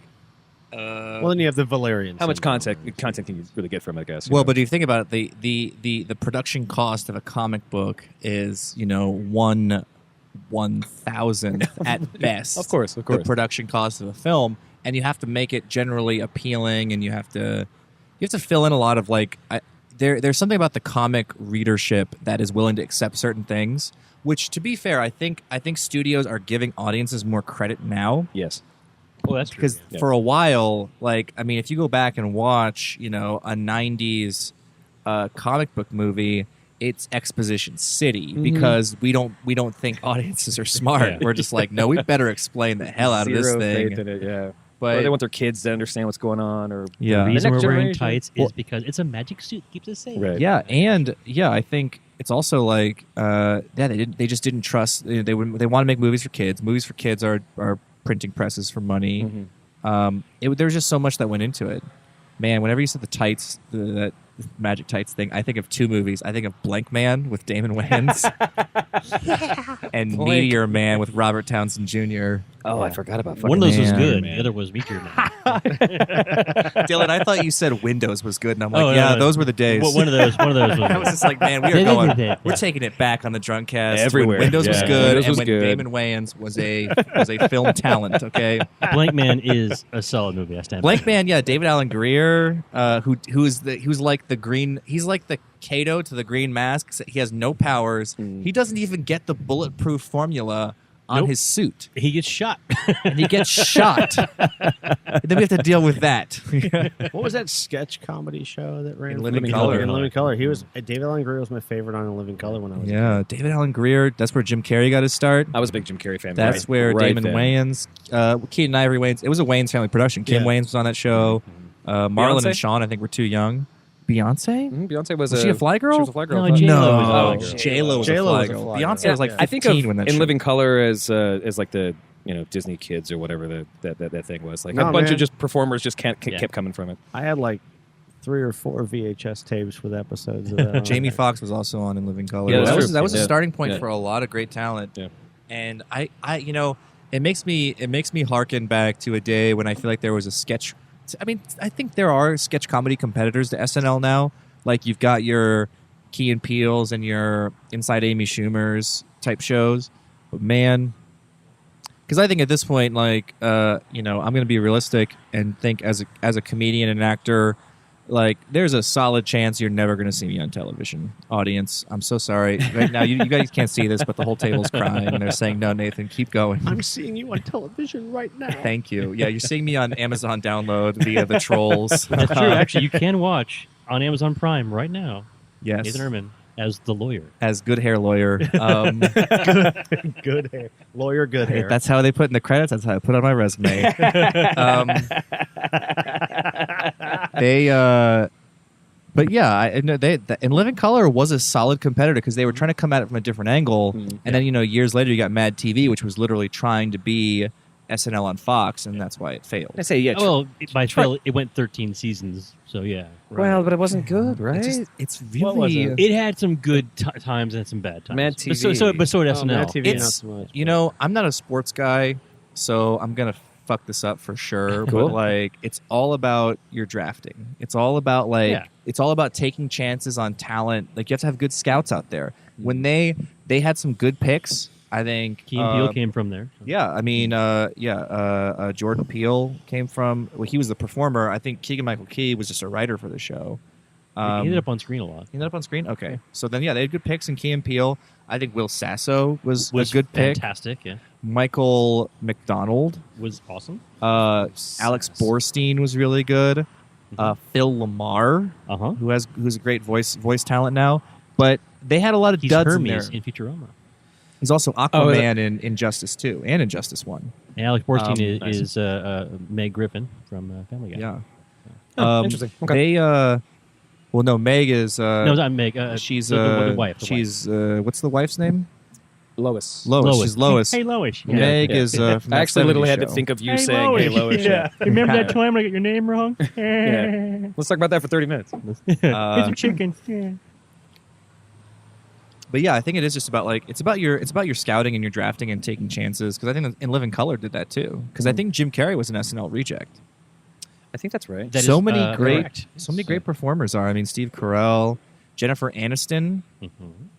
Well, then you have the Valerian. How much syndrome. content can you really get from it, I guess? Well, but if you think about it, the production cost of a comic book is 1/1000th at best. Of course. The production cost of a film, and you have to make it generally appealing, and you have to fill in a lot of there's something about the comic readership that is willing to accept certain things. Which, to be fair, I think studios are giving audiences more credit now. Yes. Well, that's true. Because yeah. for a while, if you go back and watch, a '90s comic book movie, it's exposition city because we don't think audiences are smart. Yeah. We're just like, no, we better explain the hell out of this Zero thing. faith in it, yeah. But Or they want their kids to understand what's going on, or Yeah. The reason next we're wearing generation. tights Well- is because it's a magic suit. Keeps us safe. Right. I think it's also they just didn't trust. They want to make movies for kids. Movies for kids are printing presses for money. There's just so much that went into it. Man, whenever you said the tights, that magic tights thing, I think of two movies. I think of Blank Man with Damon Wayans and Blank. Meteor Man with Robert Townsend Jr. Oh, I forgot about fucking One of those was Man. good. Man. The other was Meteor Man. Dylan, I thought you said Windows was good, and I'm like, Oh, yeah, no. those were the days. One of those was I was just like, man, we're taking it back on the Drunkcast. Everywhere. When Windows was Yeah. good, Windows and was when good. Damon Wayans was a film talent. Okay, Blank Man is a solid movie. I stand by Blank Man, yeah, David Alan Grier, who's like the green. He's like the Kato to the Green Mask. Except he has no powers. He doesn't even get the bulletproof formula on Nope. his suit, He gets shot. and he gets shot. And then we have to deal with that. What was that sketch comedy show that ran In for Living me? Color. In Living Color. He was David Allen Greer was my favorite on In Living Color when I was a Yeah, David Alan Grier. That's where Jim Carrey got his start. I was a big Jim Carrey fan. That's right- where right Damon then. Wayans, Keaton Ivory Wayans. It was a Wayans family production. Kim Yeah. Wayans was on that show. Marlon Beyonce? and Sean, I think, were too young. Beyonce? Beyonce was Was she a fly girl? She was a fly girl. No, J-Lo was a No, fly girl. J-Lo was a J-Lo fly was a girl. fly Beyonce girl. was like I think 15 of when that In show. Living Color as like the Disney Kids or whatever that thing was. Like No, a bunch man. of just performers just Yeah. kept coming from it. I had like 3 or 4 VHS tapes with episodes of that. Jamie Foxx was also on In Living Color. Yeah, that that's was true. that was a Yeah. starting point Yeah. for a lot of great talent. Yeah. And I it makes me harken back to a day when I feel like there was a sketch. I mean, I think there are sketch comedy competitors to SNL now. Like you've got your Key and Peele's and your Inside Amy Schumer's type shows. But man, because I think at this point, like, I'm going to be realistic and think as a comedian and actor, like, there's a solid chance you're never going to see me on television. Audience, I'm so sorry. Right now, you guys can't see this, but the whole table's crying and they're saying, "No, Nathan, keep going." I'm seeing you on television right now. Thank you. Yeah, you're seeing me on Amazon Download via the Trolls. That's true. Actually, you can watch on Amazon Prime right now. Yes, Nathan Ehrmann as the lawyer. as good hair lawyer. Good hair. Lawyer, good hair. That's how they put in the credits. That's how I put on my resume. But yeah, and Living Color was a solid competitor because they were trying to come at it from a different angle. And then years later, you got Mad TV, which was literally trying to be SNL on Fox, and that's why it failed. I say Well, by fail, it went 13 seasons, so yeah. well, but it wasn't good, right? It's What was really. it? It had some good times and some bad times. Mad But so TV. did Oh, SNL. Mad TV, not It's so much. I'm not a sports guy, so I'm gonna fuck this up for sure. Cool. But like, it's all about your drafting. It's all about it's all about taking chances on talent. Like, you have to have good scouts out there. When they had some good picks, I think Key and Peele came from there. Yeah, I mean, Jordan Peele came from. Well, he was the performer. I think Keegan-Michael Key was just a writer for the show. He ended up on screen a lot. He ended up on screen. Okay, so then they had good picks in Key and Peele. I think Will Sasso was a good pick. Fantastic, yeah. Michael McDonald, Was awesome. Alex Borstein was really good. Phil Lamar, Uh-huh. who's a great voice talent now. But they had a lot of He's duds Hermes in there. in Futurama. He's also Aquaman in Injustice 2 and Injustice 1. And Alex Borstein Nice. is Meg Griffin from Family Guy. Yeah. Interesting. Okay. Well, no, Meg is. No, it's not Meg. She's the wife. The she's what's the wife's name? Lois. Lois. She's Lois. Hey, Lois. Yeah. Meg Yeah. is. From I that actually literally 70s had to show. think of you Hey, saying, Lois. "Hey, Lois." Yeah. Remember that time I got your name wrong? Yeah. Let's talk about that for 30 minutes. It's a chicken. Yeah. But yeah, I think it is just about it's about your scouting and your drafting and taking chances. Because I think in Living Color did that too. Because I think Jim Carrey was an SNL reject. I think that's right. That so is, many correct. great performers are. I mean, Steve Carell, Jennifer Aniston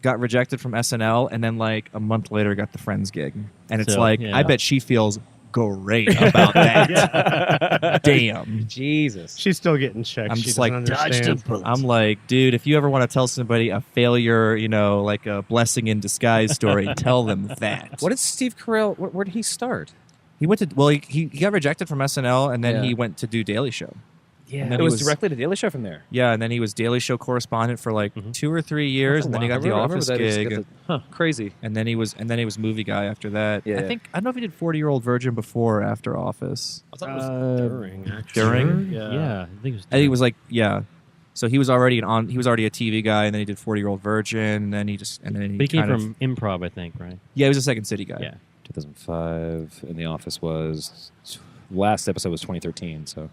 got rejected from SNL, and then like a month later got the Friends gig, and it's So, yeah. I bet she feels great about that. Damn. Jesus. She's still getting checked. I'm She just doesn't like, understand. I'm like, dude, if you ever want to tell somebody a failure, like a blessing in disguise story, tell them that. What did Steve Carell? Where did he start? He went to he got rejected from SNL, and then Yeah. he went to do Daily Show. Yeah, And then it he was directly to Daily Show from there. Yeah, and then he was Daily Show correspondent for like 2 or 3 years, and then he got the Office gig. Crazy. And then he was movie guy after that. Yeah. I don't know if he did 40-Year-Old Virgin before or after Office. I thought it was during, actually. During? Yeah, I think it was. I think he was like, yeah. So he was already a TV guy, and then he did 40-Year-Old Virgin, and then he But he came from improv, I think, right? Yeah, he was a Second City guy. Yeah. 2005, and The Office was last episode was 2013. So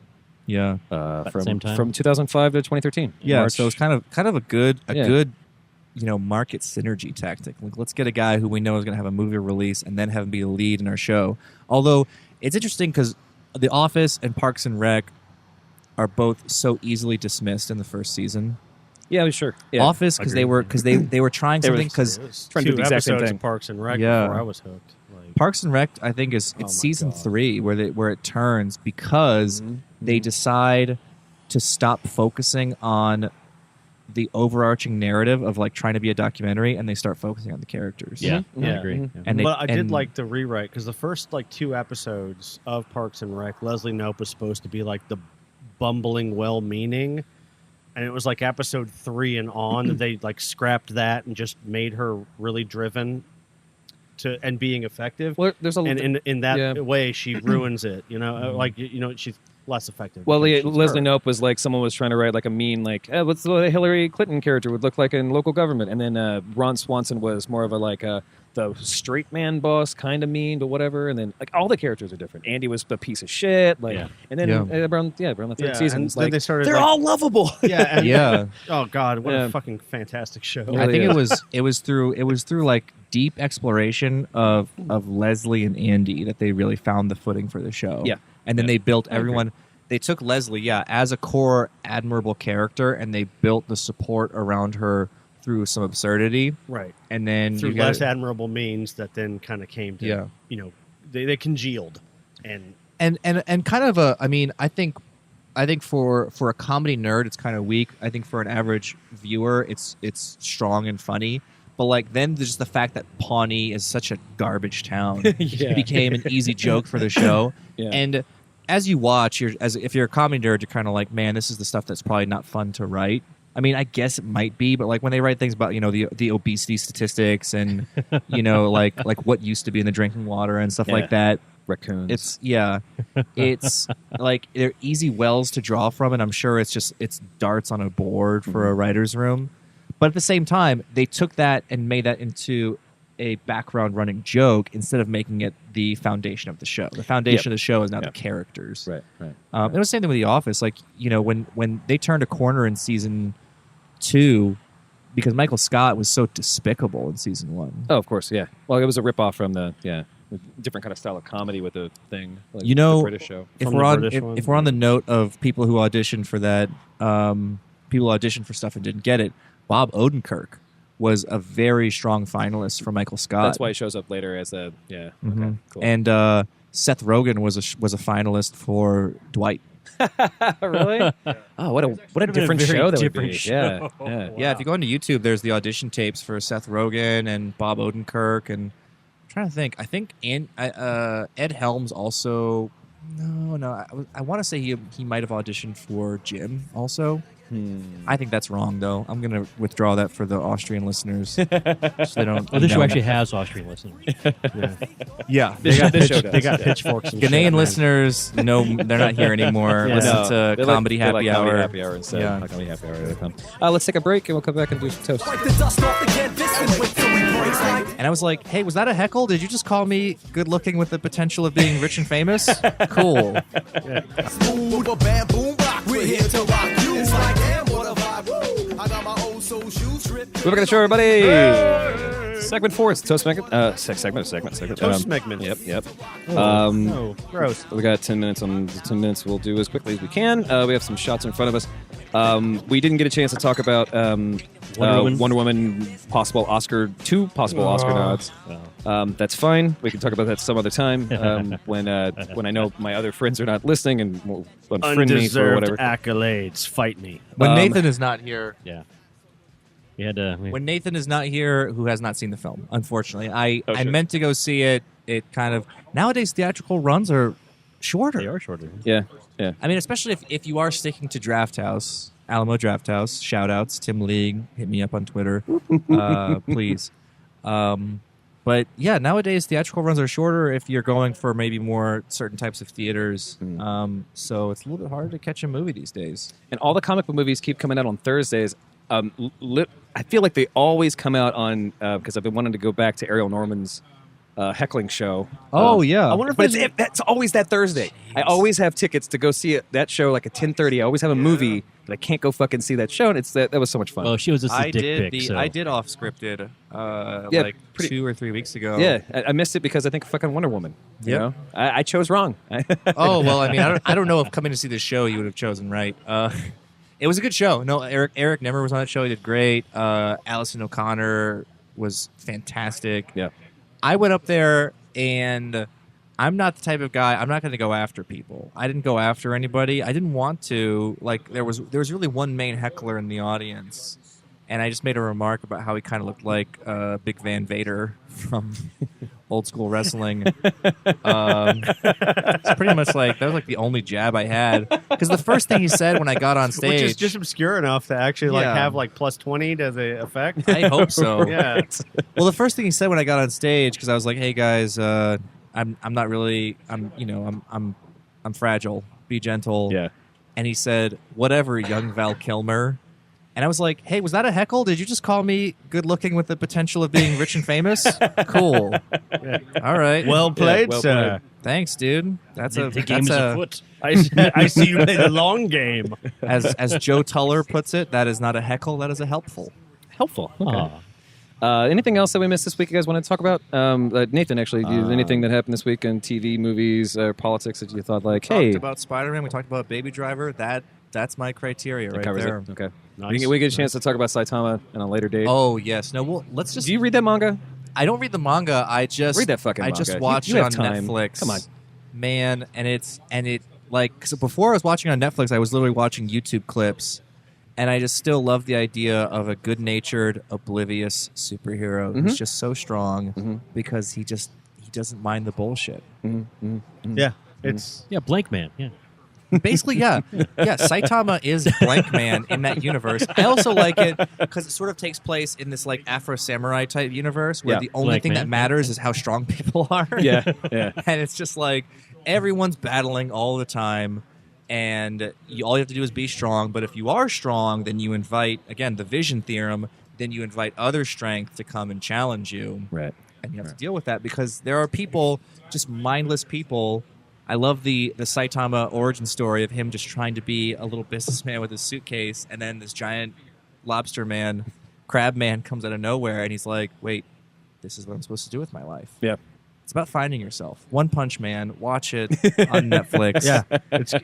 Yeah. the same time? from 2005 to 2013. Yeah, March. so it's kind of a good market synergy tactic. Like, let's get a guy who we know is going to have a movie release and then have him be the lead in our show. Although it's interesting because The Office and Parks and Rec are both so easily dismissed in the first season. Yeah, sure. Yeah. Office because they were trying something because It was Trying to do 2 the exact same episodes thing. of Parks and Rec Yeah. before I was hooked. Like, Parks and Rec I think it's Oh my season God. 3 where it turns because they decide to stop focusing on the overarching narrative of like trying to be a documentary, and they start focusing on the characters. Yeah, Mhm. I Yeah. agree. Mhm. Yeah. And they, but I did and- like the rewrite because the first 2 episodes of Parks and Rec, Leslie Knope was supposed to be like the bumbling, well-meaning, and it was like episode 3 and on they scrapped that and just made her really driven and being effective. Well, there's a And in that yeah. way, she ruins it. She's less effective. Well, because she's Leslie her. Knope was like someone was trying to write like a mean what's what a Hillary Clinton character would look like in local government, and then Ron Swanson was more of a the straight man boss kind of mean, but whatever. And then all the characters are different. Andy was a piece of shit, Yeah. and then Yeah. around the third season, and it's then they started. they're all lovable. Yeah, and, Yeah. Oh God, what Yeah. a fucking fantastic show! Yeah. I think Yeah. it was through like deep exploration of Leslie and Andy that they really found the footing for the show. Yeah. And then they built everyone. They took Leslie, as a core admirable character, and they built the support around her through some absurdity. Right. And then Through you got less admirable means that then kind of came to Yeah. they congealed, and kind of a. I mean, I think for a comedy nerd, it's kind of weak. I think for an average viewer, it's strong and funny. But like then there's the fact that Pawnee is such a garbage town became an easy joke for the show. Yeah. And as you watch, if you're a comedy nerd, you're kind of like, man, this is the stuff that's probably not fun to write. I mean, I guess it might be, but like when they write things about the obesity statistics and like what used to be in the drinking water and stuff like that, raccoons. It's like they're easy wells to draw from, and I'm sure it's darts on a board for a writer's room. But at the same time, they took that and made that into a background running joke instead of making it the foundation of the show. The foundation of the show is now the characters. Right. It was the same thing with The Office. Like, when they turned a corner in season 2, because Michael Scott was so despicable in season 1. Oh, of course, yeah. Well, it was a ripoff from the different kind of style of comedy with the thing, like the British show. If we're on the note of people who auditioned for that, people who auditioned for stuff and didn't get it, Bob Odenkirk was a very strong finalist for Michael Scott. That's why he shows up later as a Okay, cool. And Seth Rogen was a finalist for Dwight. Really? Oh, what a different show that would be. Yeah. Wow. Yeah. If you go into YouTube, there's the audition tapes for Seth Rogen and Bob Odenkirk, and I'm trying to think. I think Ed Helms also. No. I want to say he might have auditioned for Jim also. I think that's wrong, though. I'm going to withdraw that for the Austrian listeners. So they don't. This show actually has Austrian listeners. Yeah. they got They got pitchforks. And Ghanaian shit, listeners, no, they're not here anymore. Listen to Comedy Happy Hour. Comedy Happy Hour instead. Yeah. Comedy Happy Hour. Let's take a break and we'll come back and do some toast. Wipe the dust off the canvas and wait till we break like And I was like, hey, was that a heckle? Did you just call me good looking with the potential of being rich and famous? Cool. smooth or bad boom rock. We're here to rock you. It's like, damn, what a vibe. Woo. I got my old soul shoes stripped. We're back on the show, everybody. Segment 4. It's Toast segment. Segment. Toast segment. Yep. Oh, gross. We got 10 minutes. On the 10 minutes, we'll do as quickly as we can. We have some shots in front of us. We didn't get a chance to talk about Wonder Woman possible Oscar nods. That's fine. We can talk about that some other time when I know my other friends are not listening and will unfriend me for whatever. Accolades. Fight me. When Nathan is not here. Yeah. We had to. When Nathan is not here, who has not seen the film, unfortunately. I meant to go see it. It kind of... Nowadays, theatrical runs are shorter. They are shorter. Yeah. I mean, especially if you are sticking to Draft House, Alamo Draft House, shout-outs, Tim League, hit me up on Twitter, please. But yeah, nowadays theatrical runs are shorter if you're going for maybe more certain types of theaters. So it's a little bit harder to catch a movie these days. And all the comic book movies keep coming out on Thursdays. I feel like they always come out on because I've been wanting to go back to Ariel Norman's heckling show. Yeah. I wonder if that's always that Thursday. I always have tickets to go see that show like at 10:30. I always have a movie that I can't go fucking see that show, and that was so much fun. Well, she was just a I dick pic. I did off scripted Yeah, 2 or 3 weeks ago. Yeah, I missed it because I think fucking Wonder Woman. You know? I chose wrong. Oh well, I mean, I don't know if coming to see this show you would have chosen right. It was a good show. No, Eric Nemmer was on that show. He did great. Allison O'Connor was fantastic. Yeah. I went up there, and I'm not the type of guy. I'm not going to go after people. I didn't go after anybody. I didn't want to. Like there was really one main heckler in the audience, and I just made a remark about how he kind of looked like Big Van Vader from old school wrestling. It's pretty much like that was like the only jab I had, because the first thing he said when I got on stage, Which is just obscure enough to actually have like plus 20 to the effect. I hope so. Yeah. Well, the first thing he said when I got on stage, because I was like, "Hey guys, I'm not really. I'm fragile. Be gentle." Yeah. And he said, "Whatever, young Val Kilmer." And I was like, "Hey, was that a heckle? Did you just call me good looking with the potential of being rich and famous?" Cool. All right. Well played, well sir. played. Thanks, dude. That's The game is afoot. I see you play the long game. as Joe Tuller puts it, that is not a heckle. That is a helpful. Helpful. Okay. Anything else that we missed this week you guys want to talk about? Nathan, actually, anything that happened this week in TV, movies, or politics that you thought like, We hey... talked about Spider-Man. We talked about Baby Driver. That's my criteria right covers there. it. Okay. Nice. We get a chance to talk about Saitama on a later date. Oh, yes. No, well, let's just... Do you read that manga? I don't read the manga. I just Read that fucking I just manga. watch You it have on time. Netflix. Come on. Man, and it like so before I was watching on Netflix, I was literally watching YouTube clips, and I just still love the idea of a good-natured, oblivious superhero who's just so strong because he doesn't mind the bullshit. Yeah, it's Blank Man. Yeah. Basically, yeah. Saitama is Blank Man in that universe. I also like it because it sort of takes place in this like Afro samurai type universe where Yeah. the only Blank thing Man. that matters is how strong people are. Yeah. And it's just like everyone's battling all the time, and all you have to do is be strong. But if you are strong, then you invite, again, the vision theorem, then you invite other strength to come and challenge you. Right. And you have to deal with that because there are people, just mindless people. I love the Saitama origin story of him just trying to be a little businessman with his suitcase, and then this giant lobster man, crab man, comes out of nowhere, and he's like, wait, this is what I'm supposed to do with my life. Yeah. It's about finding yourself. One Punch Man, watch it on Netflix. yeah.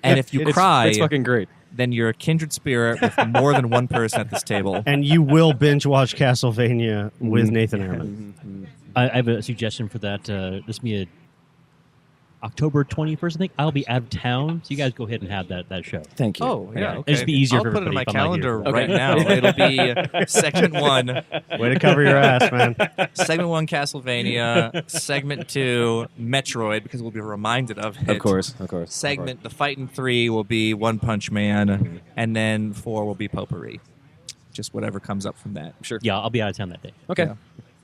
And if you cry, It's fucking great. then you're a kindred spirit with more than one person at this table. And you will binge watch Castlevania with Nathan Ehrmann. I have a suggestion for that. This will be October 21st, I think. I'll be out of town, so you guys go ahead and have that show. Thank you. Oh, yeah. It'll just be easier I'll for put it in my everybody if I'm not calendar here. right now. It'll be segment 1, Way to cover your ass, man. segment 1 Castlevania, segment 2 Metroid, because we'll be reminded of it. Of course. Segment, the fight in 3 will be One Punch Man, and then 4 will be Potpourri. Just whatever comes up from that. Sure. Yeah, I'll be out of town that day. Okay. Yeah.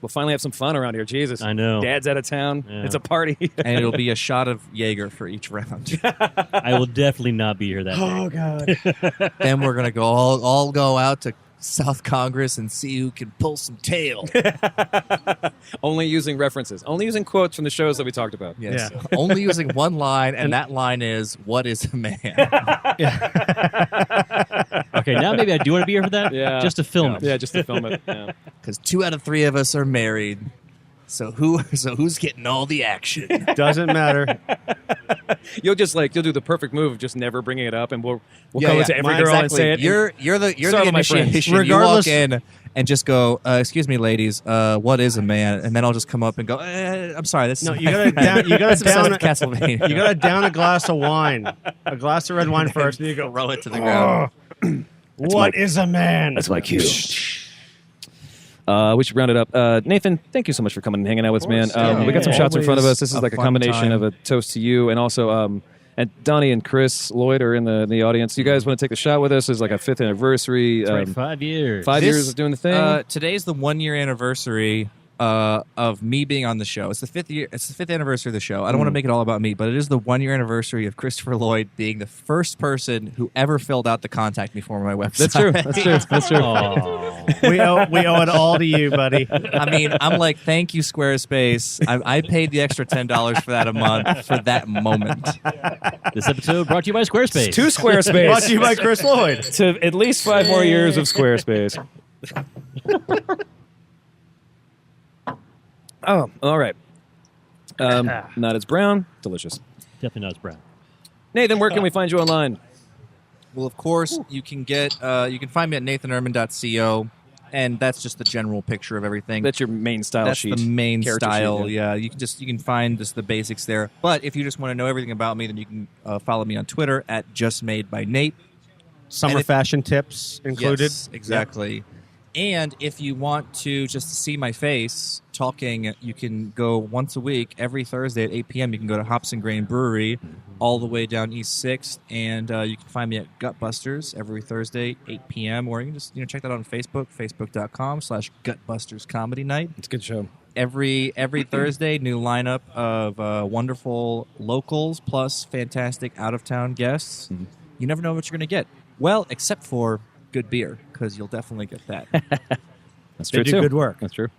We'll finally have some fun around here. Jesus. I know. Dad's out of town. Yeah. It's a party. And it'll be a shot of Jaeger for each round. I will definitely not be here that day. God. Then we're going to go all go out to South Congress and see who can pull some tail. Only using references. Only using quotes from the shows that we talked about. Yes. Yeah. Only using one line, and that line is, what is a man? Okay, now maybe I do want to be here for that. Yeah. Just to film it. Yeah, just to film it. Yeah. Because 2 out of 3 of us are married. So who's getting all the action? Doesn't matter. You'll do the perfect move of just never bringing it up, and we'll Yeah, go yeah. into every Mine- girl and exactly. say it. You're the Sorry, my friends. initiation. Regardless- You walk in and just go, excuse me, ladies, what is a man? And then I'll just come up and go, I'm sorry, this No, is you gotta down. You gotta down. Castlevania. You gotta down a glass of wine, a glass of red wine first, and you go. throw it to the ground. What is a man? That's my cue. We should round it up. Nathan, thank you so much for coming and hanging out with us, man. Yeah, We got some shots in front of always us. This is a like a fun combination time. of a toast to you and also and Donnie and Chris Lloyd are in the audience. You guys want to take the shot with us? It's like a 5th anniversary. That's right, 5 years. 5 years of doing the thing. Today's the 1-year anniversary of me being on the show. It's the 5th year. It's the 5th anniversary of the show. I don't want to make it all about me, but it is the 1-year anniversary of Christopher Lloyd being the first person who ever filled out the contact me form on my website. That's true. That's true. That's true. Aw. We owe it all to you, buddy. I mean, I'm like, thank you, Squarespace. I paid the extra $10 for that a month for that moment. This episode brought to you by Squarespace. To Squarespace. Brought to you by Chris Lloyd. To at least 5 more years of Squarespace. Oh, all right. Not as brown. Delicious. Definitely not as brown. Nathan, where can we find you online? Well, of course, you can find me at nathanerman.co, and that's just the general picture of everything. That's your main style That's sheet. the main Character style. sheet, yeah. Yeah, you can find just the basics there. But if you just want to know everything about me, then you can follow me on Twitter at justmadebynate. Summer And if- fashion tips included. Yes, exactly. And if you want to just see my face talking, you can go once a week, every Thursday at 8 p.m. You can go to Hops and Grain Brewery all the way down East 6th, and you can find me at Gutbusters every Thursday, 8 p.m. Or you can just check that out on Facebook, facebook.com/Gutbusters Comedy Night. It's a good show. Every Thursday, new lineup of wonderful locals plus fantastic out-of-town guests. Mm-hmm. You never know what you're going to get. Well, except for good beer, because you'll definitely get that. That's They true do too. good work. That's true.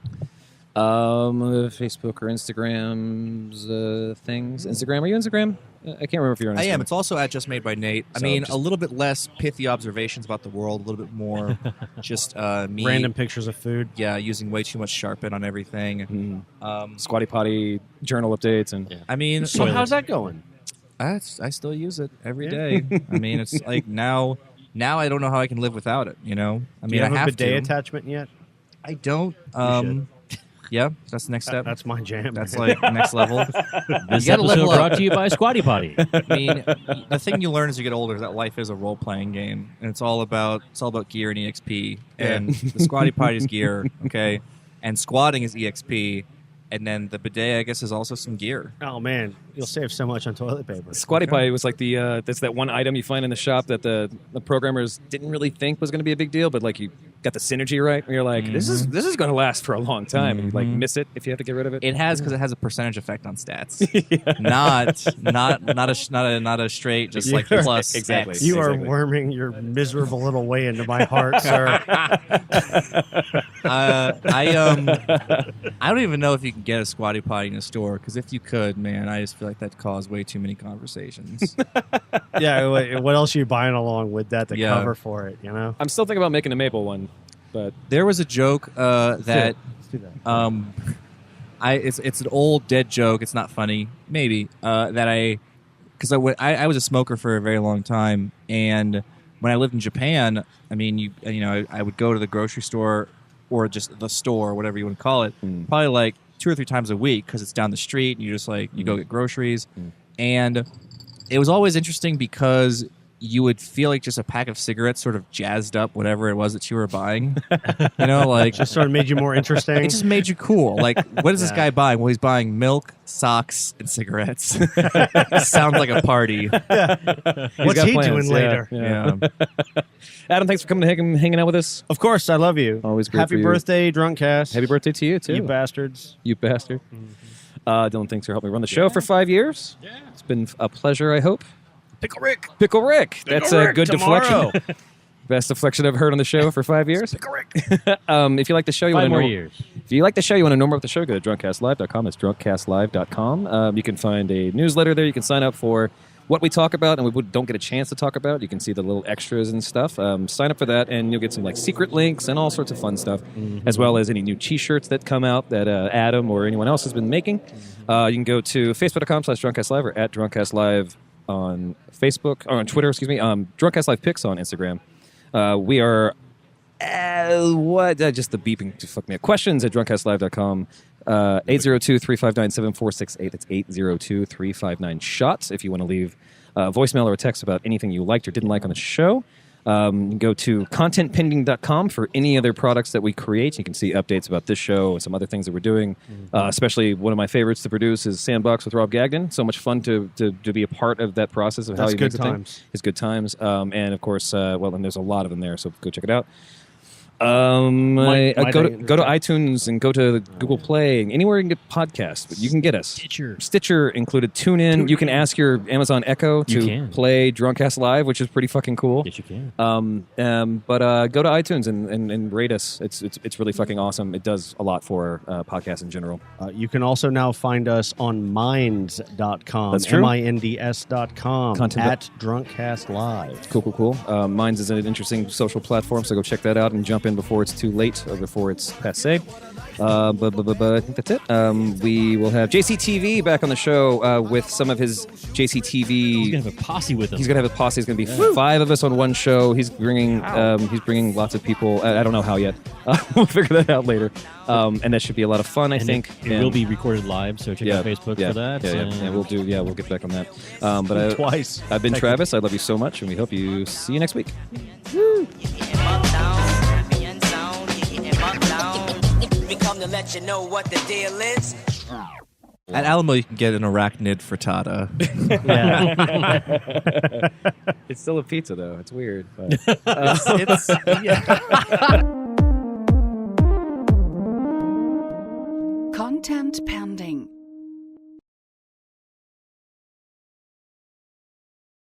Facebook or Instagram's things. Instagram? Are you Instagram? I can't remember if you're on Instagram. I am. It's also at Just Made by Nate. I So mean, just- a little bit less pithy observations about the world, a little bit more just me. Random pictures of food. Yeah, using way too much Sharpen on everything. Squatty Potty journal updates and Yeah. I mean, So how's that going? I still use it every day. I mean, it's like now I don't know how I can live without it. I Do mean, you have I a have bidet to. attachment yet? I don't. should. Yeah, that's the next step. That's my jam. That's like next level. This You gotta episode level up. brought to you by Squatty Potty. I mean, the thing you learn as you get older is that life is a role playing game, and it's all about gear and EXP. And the Squatty Potty is gear, okay, and squatting is EXP, and then the bidet, I guess, is also some gear. Oh man, you'll save so much on toilet paper. Squatty Potty was like that's that one item you find in the shop that the programmers didn't really think was going to be a big deal, but like you got the synergy right, and you're like, this is going to last for a long time, and you like miss it if you have to get rid of it. It has because it has a percentage effect on stats, not a straight just like plus Exactly. X. You are worming your miserable little way into my heart, sir. I don't even know if you can get a Squatty Potty in a store, because if you could, man, I just feel like that caused way too many conversations. Yeah, what else are you buying along with that to Yeah. cover for it? You know, I'm still thinking about making a maple one, but There was a joke that Let's do that. it's an old dead joke. It's not funny, maybe because I was a smoker for a very long time, and when I lived in Japan, I mean, I would go to the grocery store or just the store, whatever you want to call it, probably like 2 or 3 times a week, because it's down the street, and you just like you go get groceries, and it was always interesting because you would feel like just a pack of cigarettes sort of jazzed up whatever it was that you were buying. Like Just sort of made you more interesting. it just made you cool. Like, what is this guy buying? Well, he's buying milk, socks, and cigarettes. Sounds like a party. What's got he plans, doing yeah. later? Yeah. Adam, thanks for coming and hanging out with us. Of course, I love you. Always great Happy for you. birthday, Drunkcast. Happy birthday to you too, you bastards. You bastard. Dylan, thanks for helping me run the show for 5 years. Yeah, it's been a pleasure. I hope. Pickle Rick. Pickle Rick. That's a good tomorrow. deflection. Best deflection I've heard on the show for 5 years. Pickle Rick. If you like the show, you 5 want to more know. years. If you like the show, you want to know more about the show, go to drunkcastlive.com. It's drunkcastlive.com. You can find a newsletter there. You can sign up for what we talk about and we don't get a chance to talk about. You can see the little extras and stuff. Sign up for that, and you'll get some like secret links and all sorts of fun stuff, as well as any new T-shirts that come out that Adam or anyone else has been making. You can go to facebook.com/drunkcastlive or at drunkcastlive on Facebook or on Twitter. Drunkcastlive pics on Instagram. We are just the beeping to fuck me up. Questions at drunkcastlive.com. 802-359-7468. That's 802-359-SHOTS if you want to leave a voicemail or a text about anything you liked or didn't like on the show. You can go to contentpending.com for any other products that we create. You can see updates about this show and some other things that we're doing. Especially one of my favorites to produce is Sandbox with Rob Gagnon. So much fun to be a part of that process of how he makes a thing. It's good times. And of course, and there's a lot of them there, so go check it out. Go to iTunes and go to Google Play, anywhere you can get podcasts, but you can get us. Stitcher included. TuneIn. You can ask your Amazon Echo to play Drunkcast Live, which is pretty fucking cool. Yes, you can. But go to iTunes and rate us. It's really fucking awesome. It does a lot for podcasts in general. You can also now find us on minds.com. That's true. minds.com. Content at Drunkcast Live. Cool. Minds is an interesting social platform, so go check that out and jump in before it's too late or before it's passé. But I think that's it. We will have JCTV back on the show with some of his JCTV. He's gonna have a posse with him. He's gonna have a posse. It's gonna be 5 of us on one show. He's bringing lots of people. I don't know how yet. We'll figure that out later. And that should be a lot of fun. I think it will be recorded live. So check out Facebook for that. Yeah, we'll do. Yeah, we'll get back on that. But Twice. I've been Travis. I love you so much, and we hope you see you next week. To let you know what the deal is. At Alamo, you can get an arachnid frittata. It's still a pizza, though. It's weird. But, Content pending.